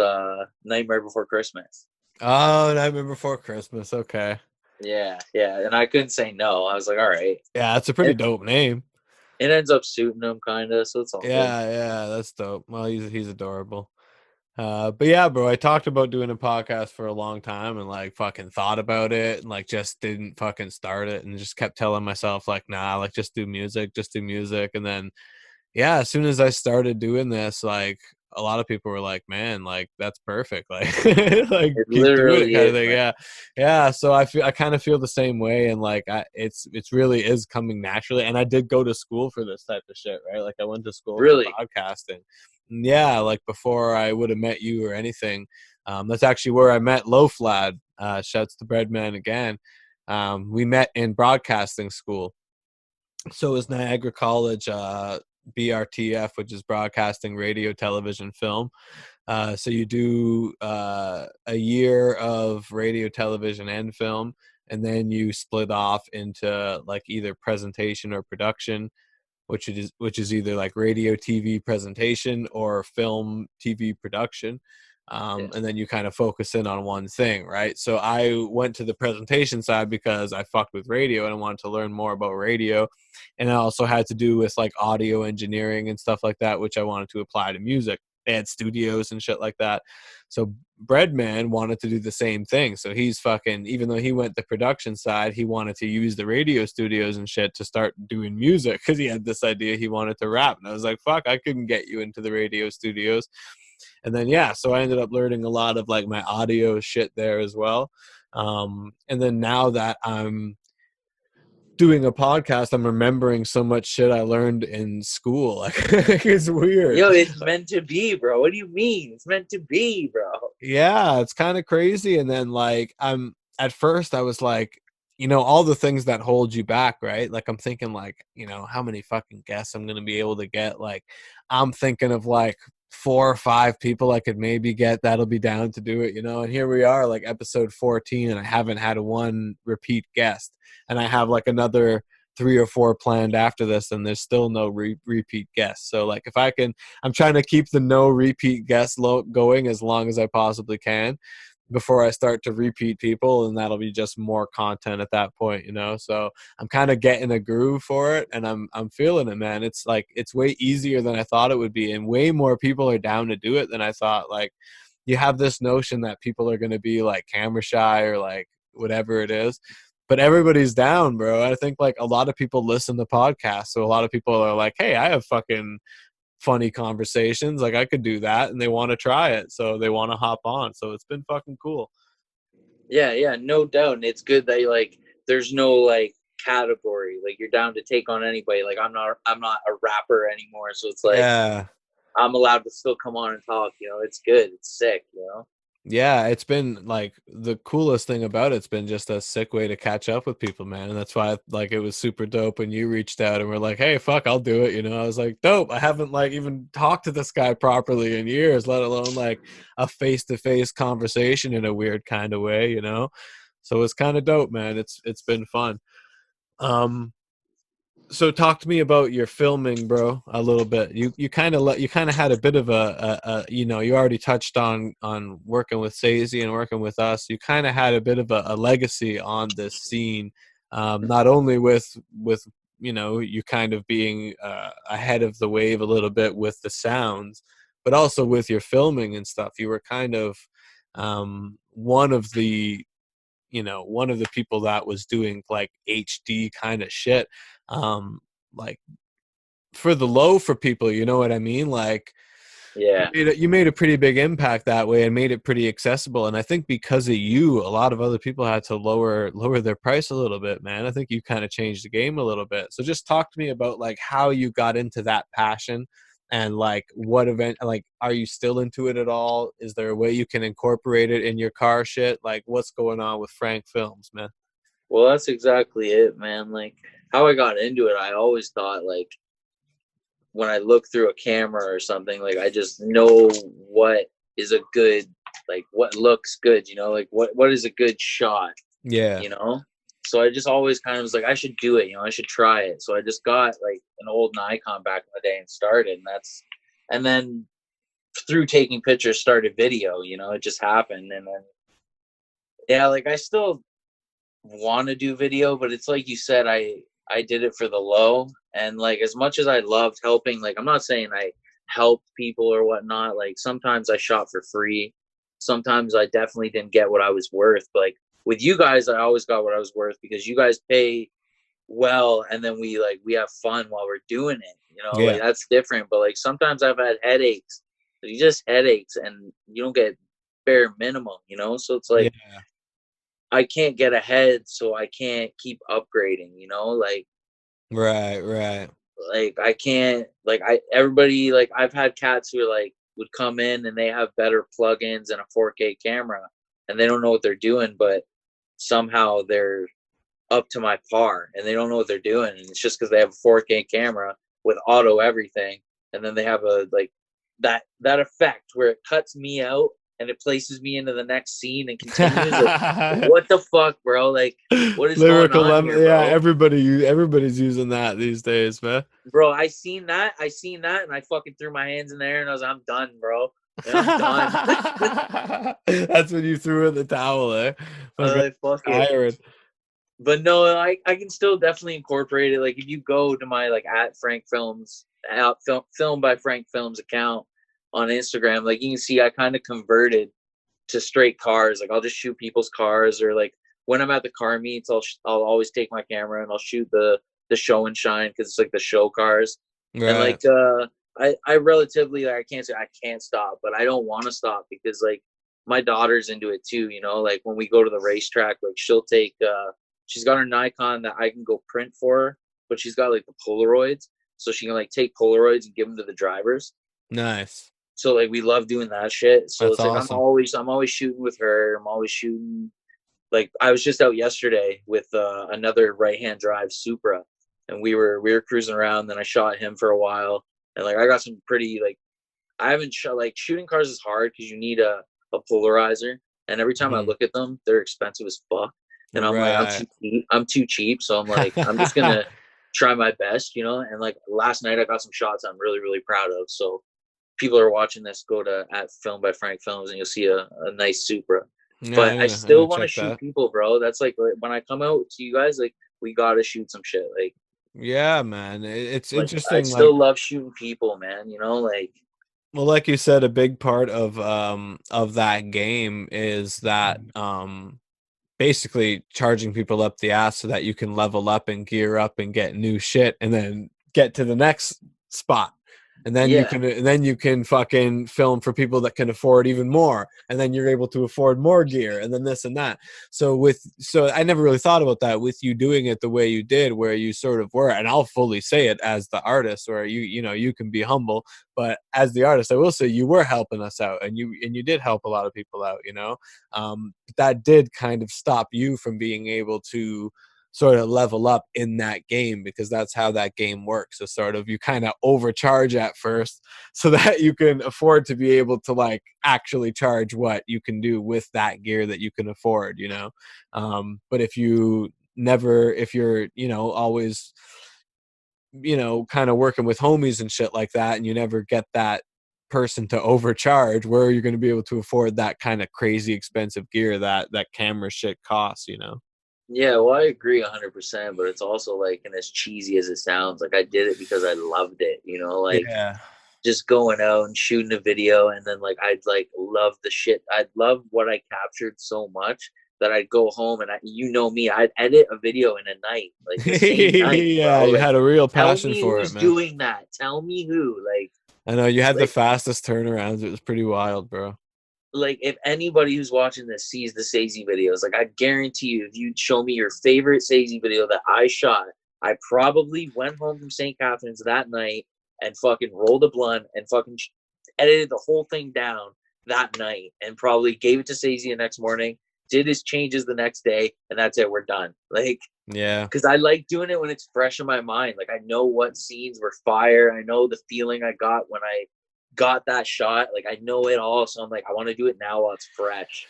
Nightmare Before Christmas. Oh, Nightmare Before Christmas. Okay. Yeah, yeah, and I couldn't say no. I was like, all right. Yeah, that's a pretty And dope name. it ends up suiting him kind of, so it's all good. Yeah, yeah, that's dope. Well, he's adorable. But yeah, bro, I talked about doing a podcast for a long time and like fucking thought about it and like just didn't fucking start it and just kept telling myself like, nah, like just do music. And then, yeah, as soon as I started doing this, like a lot of people were like, "Man, like that's perfect. Like, like It keep doing it," literally kind of is, thing. man. Yeah, yeah. So I kind of feel the same way, and like it's really is coming naturally. And I did go to school for this type of shit, right? Like I went to school for Really. podcasting. And yeah, like before I would have met you or anything. That's actually where I met Loaf Lad. Shouts to Breadman again. We met in broadcasting school. So it was Niagara College, BRTF, which is broadcasting, radio, television, film. So you do a year of radio, television, and film, and then you split off into like either presentation or production, which is either like radio TV presentation or film TV production. Yeah. And then you kind of focus in on one thing, right? So I went to the presentation side because I fucked with radio and I wanted to learn more about radio, and it also had to do with like audio engineering and stuff like that, which I wanted to apply to music. They had studios and shit like that. So Breadman wanted to do the same thing. So he's fucking, even though he went the production side, he wanted to use the radio studios and shit to start doing music because he had this idea he wanted to rap. And I was like, fuck, I couldn't get you into the radio studios. And then, yeah, so I ended up learning a lot of like my audio shit there as well. And then now that I'm doing a podcast, I'm remembering so much shit I learned in school. Like, it's weird. Yo, it's meant to be, bro. What do you mean? It's meant to be, bro. Yeah, it's kind of crazy. And then like I'm at first I was like, all the things that hold you back, right? Like I'm thinking like, how many fucking guests I'm gonna be able to get. Like I'm thinking of like 4 or 5 people I could maybe get that'll be down to do it, and here we are, like episode 14, and I haven't had one repeat guest. And I have like another 3 or 4 planned after this, and there's still no repeat guests. So like if I can, I'm trying to keep the no repeat guests going as long as I possibly can before I start to repeat people, and that'll be just more content at that point, So I'm kind of getting a groove for it, and I'm feeling it, man. It's like it's way easier than I thought it would be, and way more people are down to do it than I thought. Like you have this notion that people are going to be like camera shy or like whatever it is, but everybody's down, bro. I think like a lot of people listen to podcasts, so a lot of people are like, hey, I have fucking funny conversations, like I could do that, and they want to try it, so they want to hop on. So it's been fucking cool. Yeah, yeah, no doubt. And it's good that you like there's no like category. Like you're down to take on anybody. Like I'm not a rapper anymore. So it's like Yeah, I'm allowed to still come on and talk, It's good. It's sick. yeah, it's been like the coolest thing about it's been just a sick way to catch up with people, man. And that's why like it was super dope when you reached out and were like, hey, fuck, I'll do it. I was like, dope. I haven't like even talked to this guy properly in years, let alone like a face-to-face conversation in a weird kind of way. So it's kind of dope, man. It's been fun. um so talk to me about your filming, bro, a little bit. You kind of had a bit of you already touched on working with Sazy and working with us. You kind of had a bit of a legacy on this scene, not only with you kind of being ahead of the wave a little bit with the sounds, but also with your filming and stuff. You were kind of one of the people that was doing like HD kind of shit, um, like for the low for people, you know what I mean? Like Yeah. you made a pretty big impact that way and made it pretty accessible. And I think because of you, a lot of other people had to lower their price a little bit, man. I think you kind of changed the game a little bit. So just talk to me about like how you got into that passion, and like what event, like are you still into it at all? Is there a way you can incorporate it in your car shit? Like what's going on with Frank Films, man? Well, that's exactly it, man. Like how I got into it, I always thought like when I look through a camera or something, like I just know what is a good, like what looks good, like what is a good shot, Yeah. you know? So I just always kind of was like, I should do it, I should try it. So I just got like an old Nikon back in the day and started, and then through taking pictures started video, it just happened. And then, yeah, like I still want to do video, but it's like you said, I did it for the low. And like as much as I loved helping, like I'm not saying I helped people or whatnot. Like sometimes I shot for free. Sometimes I definitely didn't get what I was worth. But like with you guys, I always got what I was worth because you guys pay well, and then we have fun while we're doing it, you know, like Yeah. that's different. But like sometimes I've had headaches, you just headaches, and you don't get bare minimum, you know. So it's like Yeah. I can't get ahead, so I can't keep upgrading, you know, Right, right. like I can't like I everybody like I've had cats who are like would come in and they have better plugins and a 4K camera and they don't know what they're doing, but somehow they're up to my par and they don't know what they're doing. And it's just because they have a 4K camera with auto everything. And then they have a like that effect where it cuts me out and it places me into the next scene and continues. Like, what the fuck, bro? Like, what is going Lyrical on lemon. here, Yeah, bro? everybody's using that these days, man. Bro, I seen that, and I fucking threw my hands in the air and I'm done, bro. And I'm done. That's when you threw in the towel, eh? Fucking Fuck it. tired. But no, I can still definitely incorporate it. Like if you go to my like at Frank Films, film by Frank Films account on Instagram, like you can see I kind of converted to straight cars. Like I'll just shoot people's cars, or like when I'm at the car meets, I'll always take my camera and I'll shoot the show and shine because it's like the show cars. And Right. like I relatively like, I can't say I can't stop, but I don't want to stop because like my daughter's into it too, you know, like when we go to the racetrack, like she'll take she's got her Nikon that I can go print for her, but she's got like the Polaroids, so she can like take Polaroids and give them to the drivers. Nice. So like we love doing that shit. So That's it's like awesome. I'm always shooting with her. I'm always shooting. Like I was just out yesterday with another right hand drive Supra, and we were cruising around. Then I shot him for a while, and like I got some pretty like I haven't shot like shooting cars is hard because you need a polarizer, and every time I Mhm. look at them, they're expensive as fuck, and I'm like Right. I'm too cheap, so I'm like I'm just gonna try my best, you know. And like last night, I got some shots I'm really proud of. So people are watching this, go to at Film by Frank Films, and you'll see a nice Supra. Yeah, But I'm I gonna still want to check shoot that. people, bro. That's like when I come out to you guys, like we gotta shoot some shit. Yeah, man. It's Like I interesting, like, still love shooting people, man. You know, like well, like you said, a big part of that game is that basically charging people up the ass so that you can level up and gear up and get new shit and then get to the next spot. yeah, And then you can fucking film for people that can afford even more. And then you're able to afford more gear and then this and that. So I never really thought about that with you doing it the way you did, where you sort of were, and I'll fully say it as the artist, where you know, you can be humble, but as the artist, I will say you were helping us out and you did help a lot of people out, you know. But that did kind of stop you from being able to sort of level up in that game, because that's how that game works. So sort of you kind of overcharge at first so that you can afford to be able to like actually charge what you can do with that gear that you can afford, you know. But if you're, you know, always, you know, kind of working with homies and shit like that, and you never get that person to overcharge, where are you going to be able to afford that kind of crazy expensive gear that camera shit costs, you know? yeah. Well, I agree 100%. But it's also like, and as cheesy as it sounds, like I did it because I loved it. You know, like Yeah. just going out and shooting a video, and then like I'd like love the shit. I'd love what I captured so much that I'd go home and you know me, I'd edit a video in a night, like the same night, Yeah, bro. you Like, had a real tell passion me for it, who's man. doing that. Tell me who. I know you had the Like, fastest turnarounds. It was pretty wild, bro. like if anybody who's watching this sees the Sazy videos, like I guarantee you, if you'd show me your favorite Sazy video that I shot, I probably went home from St. Catharines that night and fucking rolled a blunt and fucking edited the whole thing down that night and probably gave it to Sazy the next morning, did his changes the next day, and that's it. We're done. Like, Yeah. because I like doing it when it's fresh in my mind. Like I know what scenes were fire. I know the feeling I got when I got that shot. Like I know it all. So I'm like, I want to do it now while it's fresh.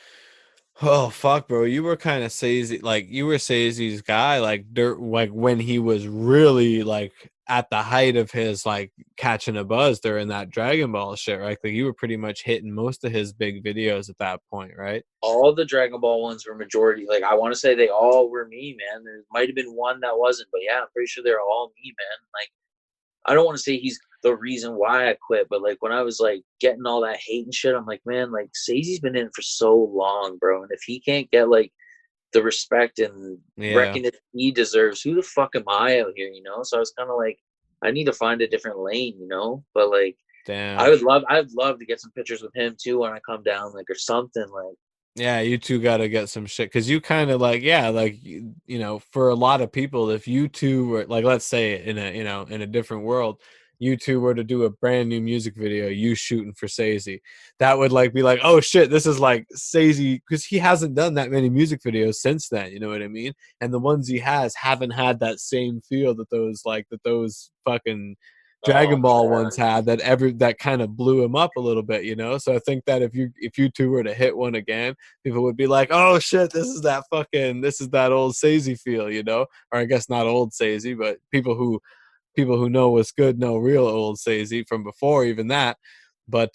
Oh fuck, bro! You were kind of Sazy, like you were Sazy's guy, like dirt, like when he was really like at the height of his like catching a buzz during that Dragon Ball shit, right? Like you were pretty much hitting most of his big videos at that point, right? All the Dragon Ball ones were majority. Like I want to say they all were me, man. There might have been one that wasn't, but yeah, I'm pretty sure they're all me, man. Like I don't want to say he's the reason why I quit, but like when I was like getting all that hate and shit, I'm like, man, like Sazy's been in it for so long, bro. And if he can't get like the respect and Yeah. recognition he deserves. Who the fuck am I out here, you know? So I was kind of like, I need to find a different lane, you know. But like, Damn. I'd love to get some pictures with him too when I come down, like or something, like. Yeah, you two got to get some shit because you kind of like, yeah, like you know, for a lot of people, if you two were like, let's say in a in a different world, you two were to do a brand new music video, you shooting for Sazy, that would like be like, oh shit, this is like Sazy because he hasn't done that many music videos since then, you know what I mean? And the ones he has haven't had that same feel that those fucking Oh Dragon Ball ones man. had that kind of blew him up a little bit, you know. So I think that if you two were to hit one again, people would be like, "Oh shit, this is that old Sazy feel," you know, or I guess not old Sazy, but people who know what's good know real old Sazy from before even that. But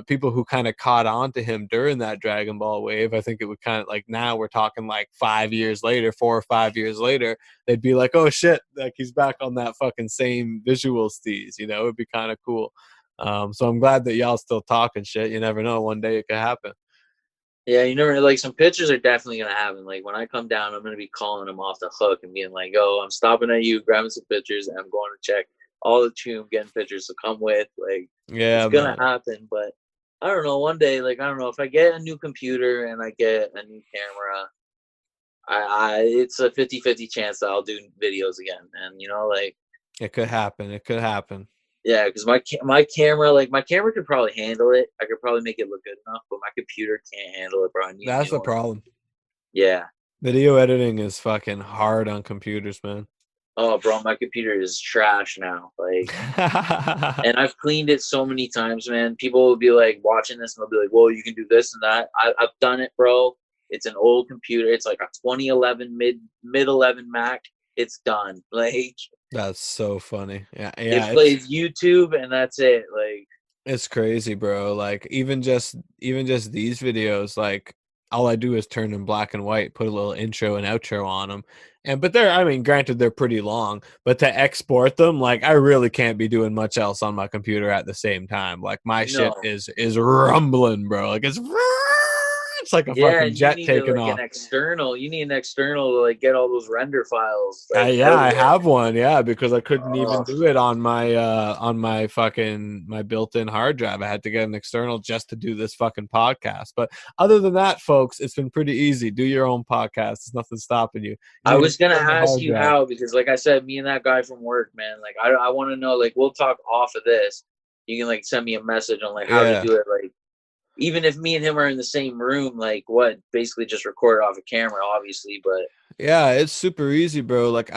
people who kind of caught on to him during that Dragon Ball wave, I think it would kind of like now we're talking like 5 years later, 4 or 5 years later, they'd be like, oh shit, like he's back on that fucking same visual steez, you know, it'd be kind of cool. So I'm glad that y'all still talking shit. You never know, one day it could happen. Yeah, you never like some pictures are definitely gonna happen. Like when I come down, I'm gonna be calling him off the hook and being like, "Oh, I'm stopping at you, grabbing some pictures, and I'm going to check all the tomb, getting pictures to come with." Like it's Yeah, gonna man. happen, but I don't know. One day, like I don't know if I get a new computer and I get a new camera, I it's a 50-50 chance that I'll do videos again. And you know, like It could happen. It could happen. yeah, because my camera, like my camera could probably handle it. I could probably make it look good enough, but my computer can't handle it, bro. I need a That's new the one. problem. Yeah. Video editing is fucking hard on computers, man. Oh, bro, my computer is trash now. Like, and I've cleaned it so many times, man. People will be like watching this and they'll be like, "Well, you can do this and that." I've done it, bro. It's an old computer. It's like a 2011 mid 11 Mac. It's done. Like, That's so funny. Yeah, yeah, it plays YouTube and that's it. Like, it's crazy, bro. Like even just these videos, like all I do is turn them black and white, put a little intro and outro on them. And but they're I mean, granted they're pretty long, but to export them, like I really can't be doing much else on my computer at the same time. Like my shit no. is rumbling, bro. Like it's like a Yeah, fucking and you jet need to taking like an off. external. You need an external to like get all those render files like Yeah, out of I there. have one. Yeah, because I couldn't even Oh, do it on my fucking my built-in hard drive. I had to get an external just to do this fucking podcast. But other than that, folks, it's been pretty easy. Do your own podcast. There's nothing stopping you. You I need an was gonna external ask hard you drive. how because, like I said, me and that guy from work, man. Like, I want to know. Like, we'll talk off of this. You can like send me a message on like how to Yeah. do it. Like, even if me and him are in the same room, like, what? Basically, just record it off a camera, obviously. But Yeah, it's super easy, bro. Like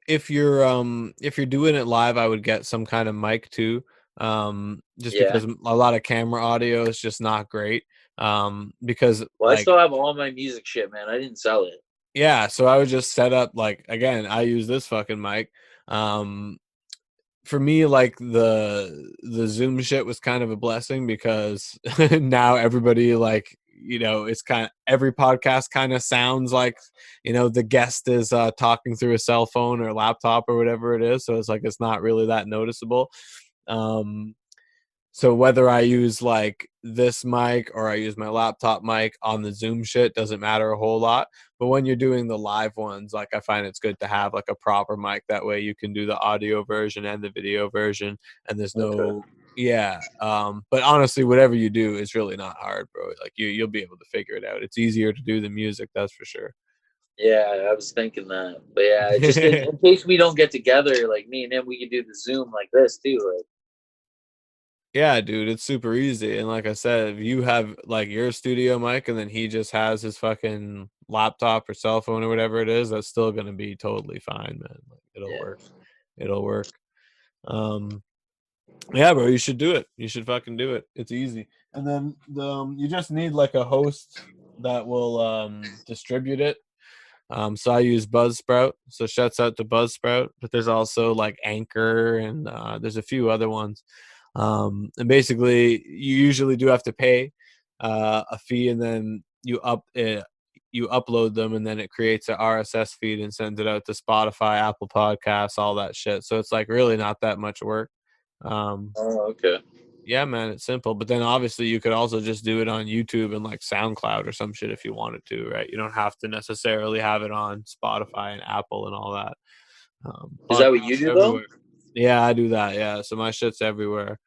if you're doing it live, I would get some kind of mic too. Just yeah. because a lot of camera audio is just not great. Because Well, I like still have all my music shit, man. I didn't sell it. yeah, so I would just set up like again, I use this fucking mic. Um for me like the Zoom shit was kind of a blessing because now everybody like you know it's kind of every podcast kind of sounds like you know the guest is talking through a cell phone or laptop or whatever it is, so it's like it's not really that noticeable. um so whether I use like this mic or I use my laptop mic on the Zoom shit doesn't matter a whole lot. But when you're doing the live ones, like I find it's good to have like a proper mic. That way you can do the audio version and the video version, and there's Okay. no yeah. But honestly, whatever you do is really not hard, bro. Like you'll be able to figure it out. It's easier to do the music, that's for sure. Yeah, I was thinking that. But yeah, just in case we don't get together, like me and him, we could do the Zoom like this too. Like, Yeah, dude, it's super easy. And like I said, if you have like your studio mic and then he just has his fucking laptop or cell phone or whatever it is, that's still gonna be totally fine, man. Like it'll yeah. work. It'll work. Um yeah, bro, you should do it. You should fucking do it. It's easy. And then you just need like a host that will distribute it. So I use Buzzsprout. So shouts out to Buzzsprout. But there's also like Anchor and there's a few other ones. And basically, you usually do have to pay a fee, and then you upload them, and then it creates an RSS feed and sends it out to Spotify, Apple Podcasts, all that shit. So it's like really not that much work. Um, Oh, okay. Yeah, man, it's simple. But then obviously you could also just do it on YouTube and like SoundCloud or some shit if you wanted to, right? You don't have to necessarily have it on Spotify and Apple and all that. Is that what you Podcasts do though? everywhere. Yeah, I do that. Yeah, so my shit's everywhere.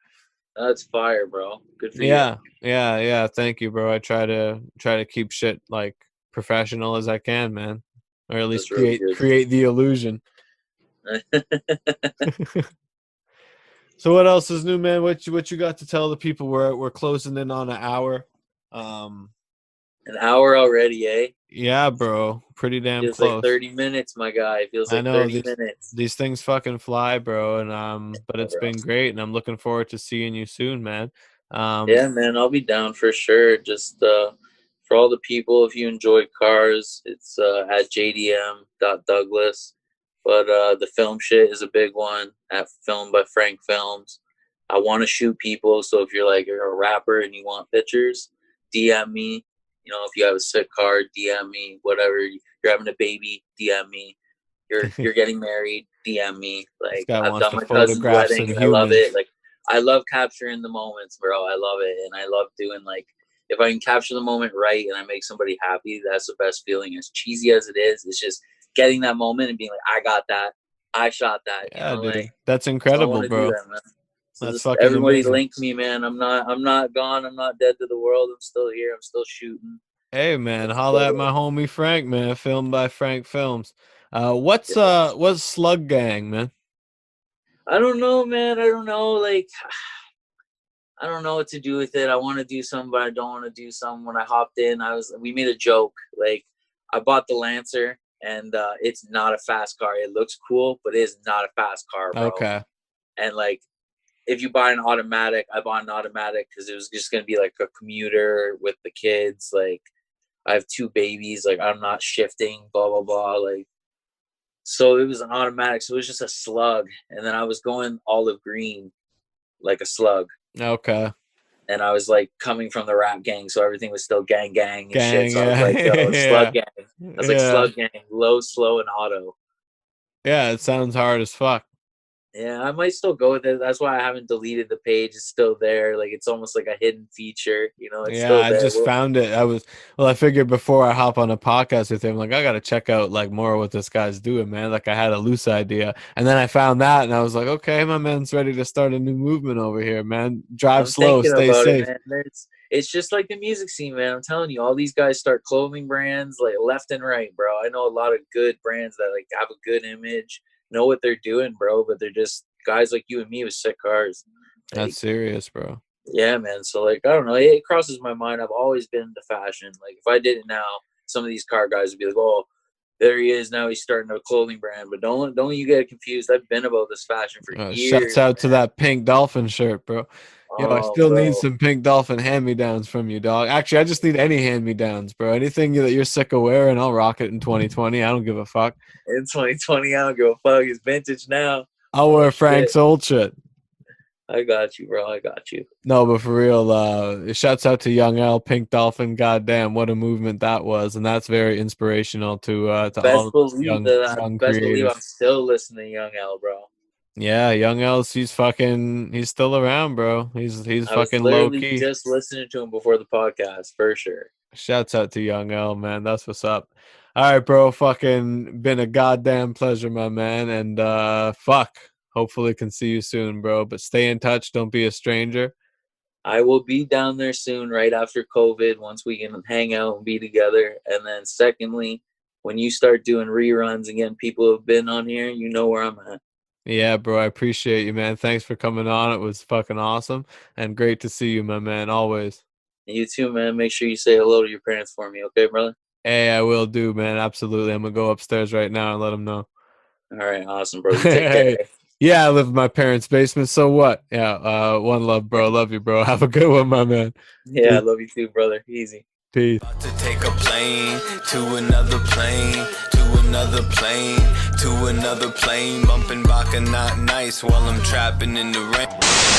That's fire, bro. Good for you. Yeah. Thank you, bro. I try to keep shit like professional as I can, man, or at least That's really create the illusion. good. So what else is new, man? What you got to tell the people? We're closing in on an hour. Um, An hour already, eh? yeah, bro, pretty damn Feels like close. 30 minutes, my guy. Feels I like know 30 these minutes. these things fucking fly, bro, and but Yeah, it's bro. been great, and I'm looking forward to seeing you soon, man. Um, Yeah, man, I'll be down for sure. Just for all the people, if you enjoy cars, it's at jdm.douglas. But the film shit is a big one at Film by Frank Films. I want to shoot people, so if you're a rapper and you want pictures, DM me. You know, if you have a sick car, DM me. Whatever, you're having a baby, DM me. You're this getting married, DM me. Like guy I've wants done to my cousin's photograph wedding some and I love humans. it. Like I love capturing the moments, bro. I love it. And I love doing like if I can capture the moment right and I make somebody happy, that's the best feeling. As cheesy as it is, it's just getting that moment and being like, I got that. I shot that, Yeah, like dude, that's so I want incredible, to do bro. that, man. So That's just fucking everybody amazing. link me, man. I'm not gone. I'm not dead to the world. I'm still here. I'm still shooting. Hey, man, Let's holla at go. my homie Frank, man. Filmed by Frank Films. Yes. What's Slug Gang, man? I don't know, man. I don't know. Like I don't know what to do with it. I want to do something, but I don't want to do something. When I hopped in, we made a joke. Like I bought the Lancer, and it's not a fast car. It looks cool, but it is not a fast car, bro. Okay, And like if you buy an automatic, I bought an automatic because it was just gonna be like a commuter with the kids. Like I have two babies. Like I'm not shifting. Blah blah blah. Like so it was an automatic. So it was just a slug, and then I was going olive green like a slug. okay, And I was like coming from the rap gang, so everything was still gang gang and shit. gang, So I was like, yo, slug yeah, gang. I was like, yeah, slug gang, low, slow, and auto. yeah. It sounds hard as fuck. Yeah, I might still go with it. That's why I haven't deleted the page. It's still there. Like it's almost like a hidden feature. You know, it's Yeah, still I there. just Well, found it. I figured before I hop on a podcast with him, like I gotta check out like more of what this guy's doing, man. Like I had a loose idea, and then I found that, and I was like, okay, my man's ready to start a new movement over here, man. Drive I'm slow, thinking stay about it, safe. man. It's just like the music scene, man. I'm telling you, all these guys start clothing brands like left and right, bro. I know a lot of good brands that like have a good image, know what they're doing, bro. But they're just guys like you and me with sick cars. That's Like serious, bro. yeah, man. So like, I don't know. It crosses my mind. I've always been into fashion. Like, if I did it now, some of these car guys would be like, "Oh, there he is. Now he's starting a clothing brand." But don't you get confused. I've been about this fashion for Shouts years, out to man. that pink dolphin shirt, bro. Yo, I Oh, still need bro, some pink dolphin hand-me-downs from you, dog. Actually, I just need any hand-me-downs, bro. Anything that you're sick of wearing, I'll rock it in 2020. I don't give a fuck. in 2020, I don't give a fuck. It's vintage now. I'll Oh wear shit, Frank's old shit. I got you, bro. I got you. No, but for real, shouts out to Young L, Pink Dolphin. Goddamn, what a movement that was, and that's very inspirational to all Best of us believe that. young Best believe creators. I'm still listening to Young L, bro. Yeah, Young L's he's still around, bro. He's I was fucking low literally key. just listening to him before the podcast, for sure. Shouts out to Young L, man. That's what's up. All right, bro. Fucking been a goddamn pleasure, my man. And fuck. Hopefully can see you soon, bro. But stay in touch. Don't be a stranger. I will be down there soon, right after COVID, once we can hang out and be together. And then, secondly, when you start doing reruns again, people who have been on here, you know where I'm at. Yeah, bro. I appreciate you, man. Thanks for coming on. It was fucking awesome and great to see you, my man. Always. And you too, man. Make sure you say hello to your parents for me, okay, brother? Hey, I will do, man. Absolutely. I'm gonna go upstairs right now and let them know. All right, awesome, bro. You take care. Hey, yeah, I live in my parents' basement. So what? Yeah, one love, bro. Love you, bro. Have a good one, my man. Yeah, I Peace. love you too, brother. Easy. Peace. About to take a plane to another plane, to another plane, to another plane, bumping Baka not nice while I'm trapping in the rain.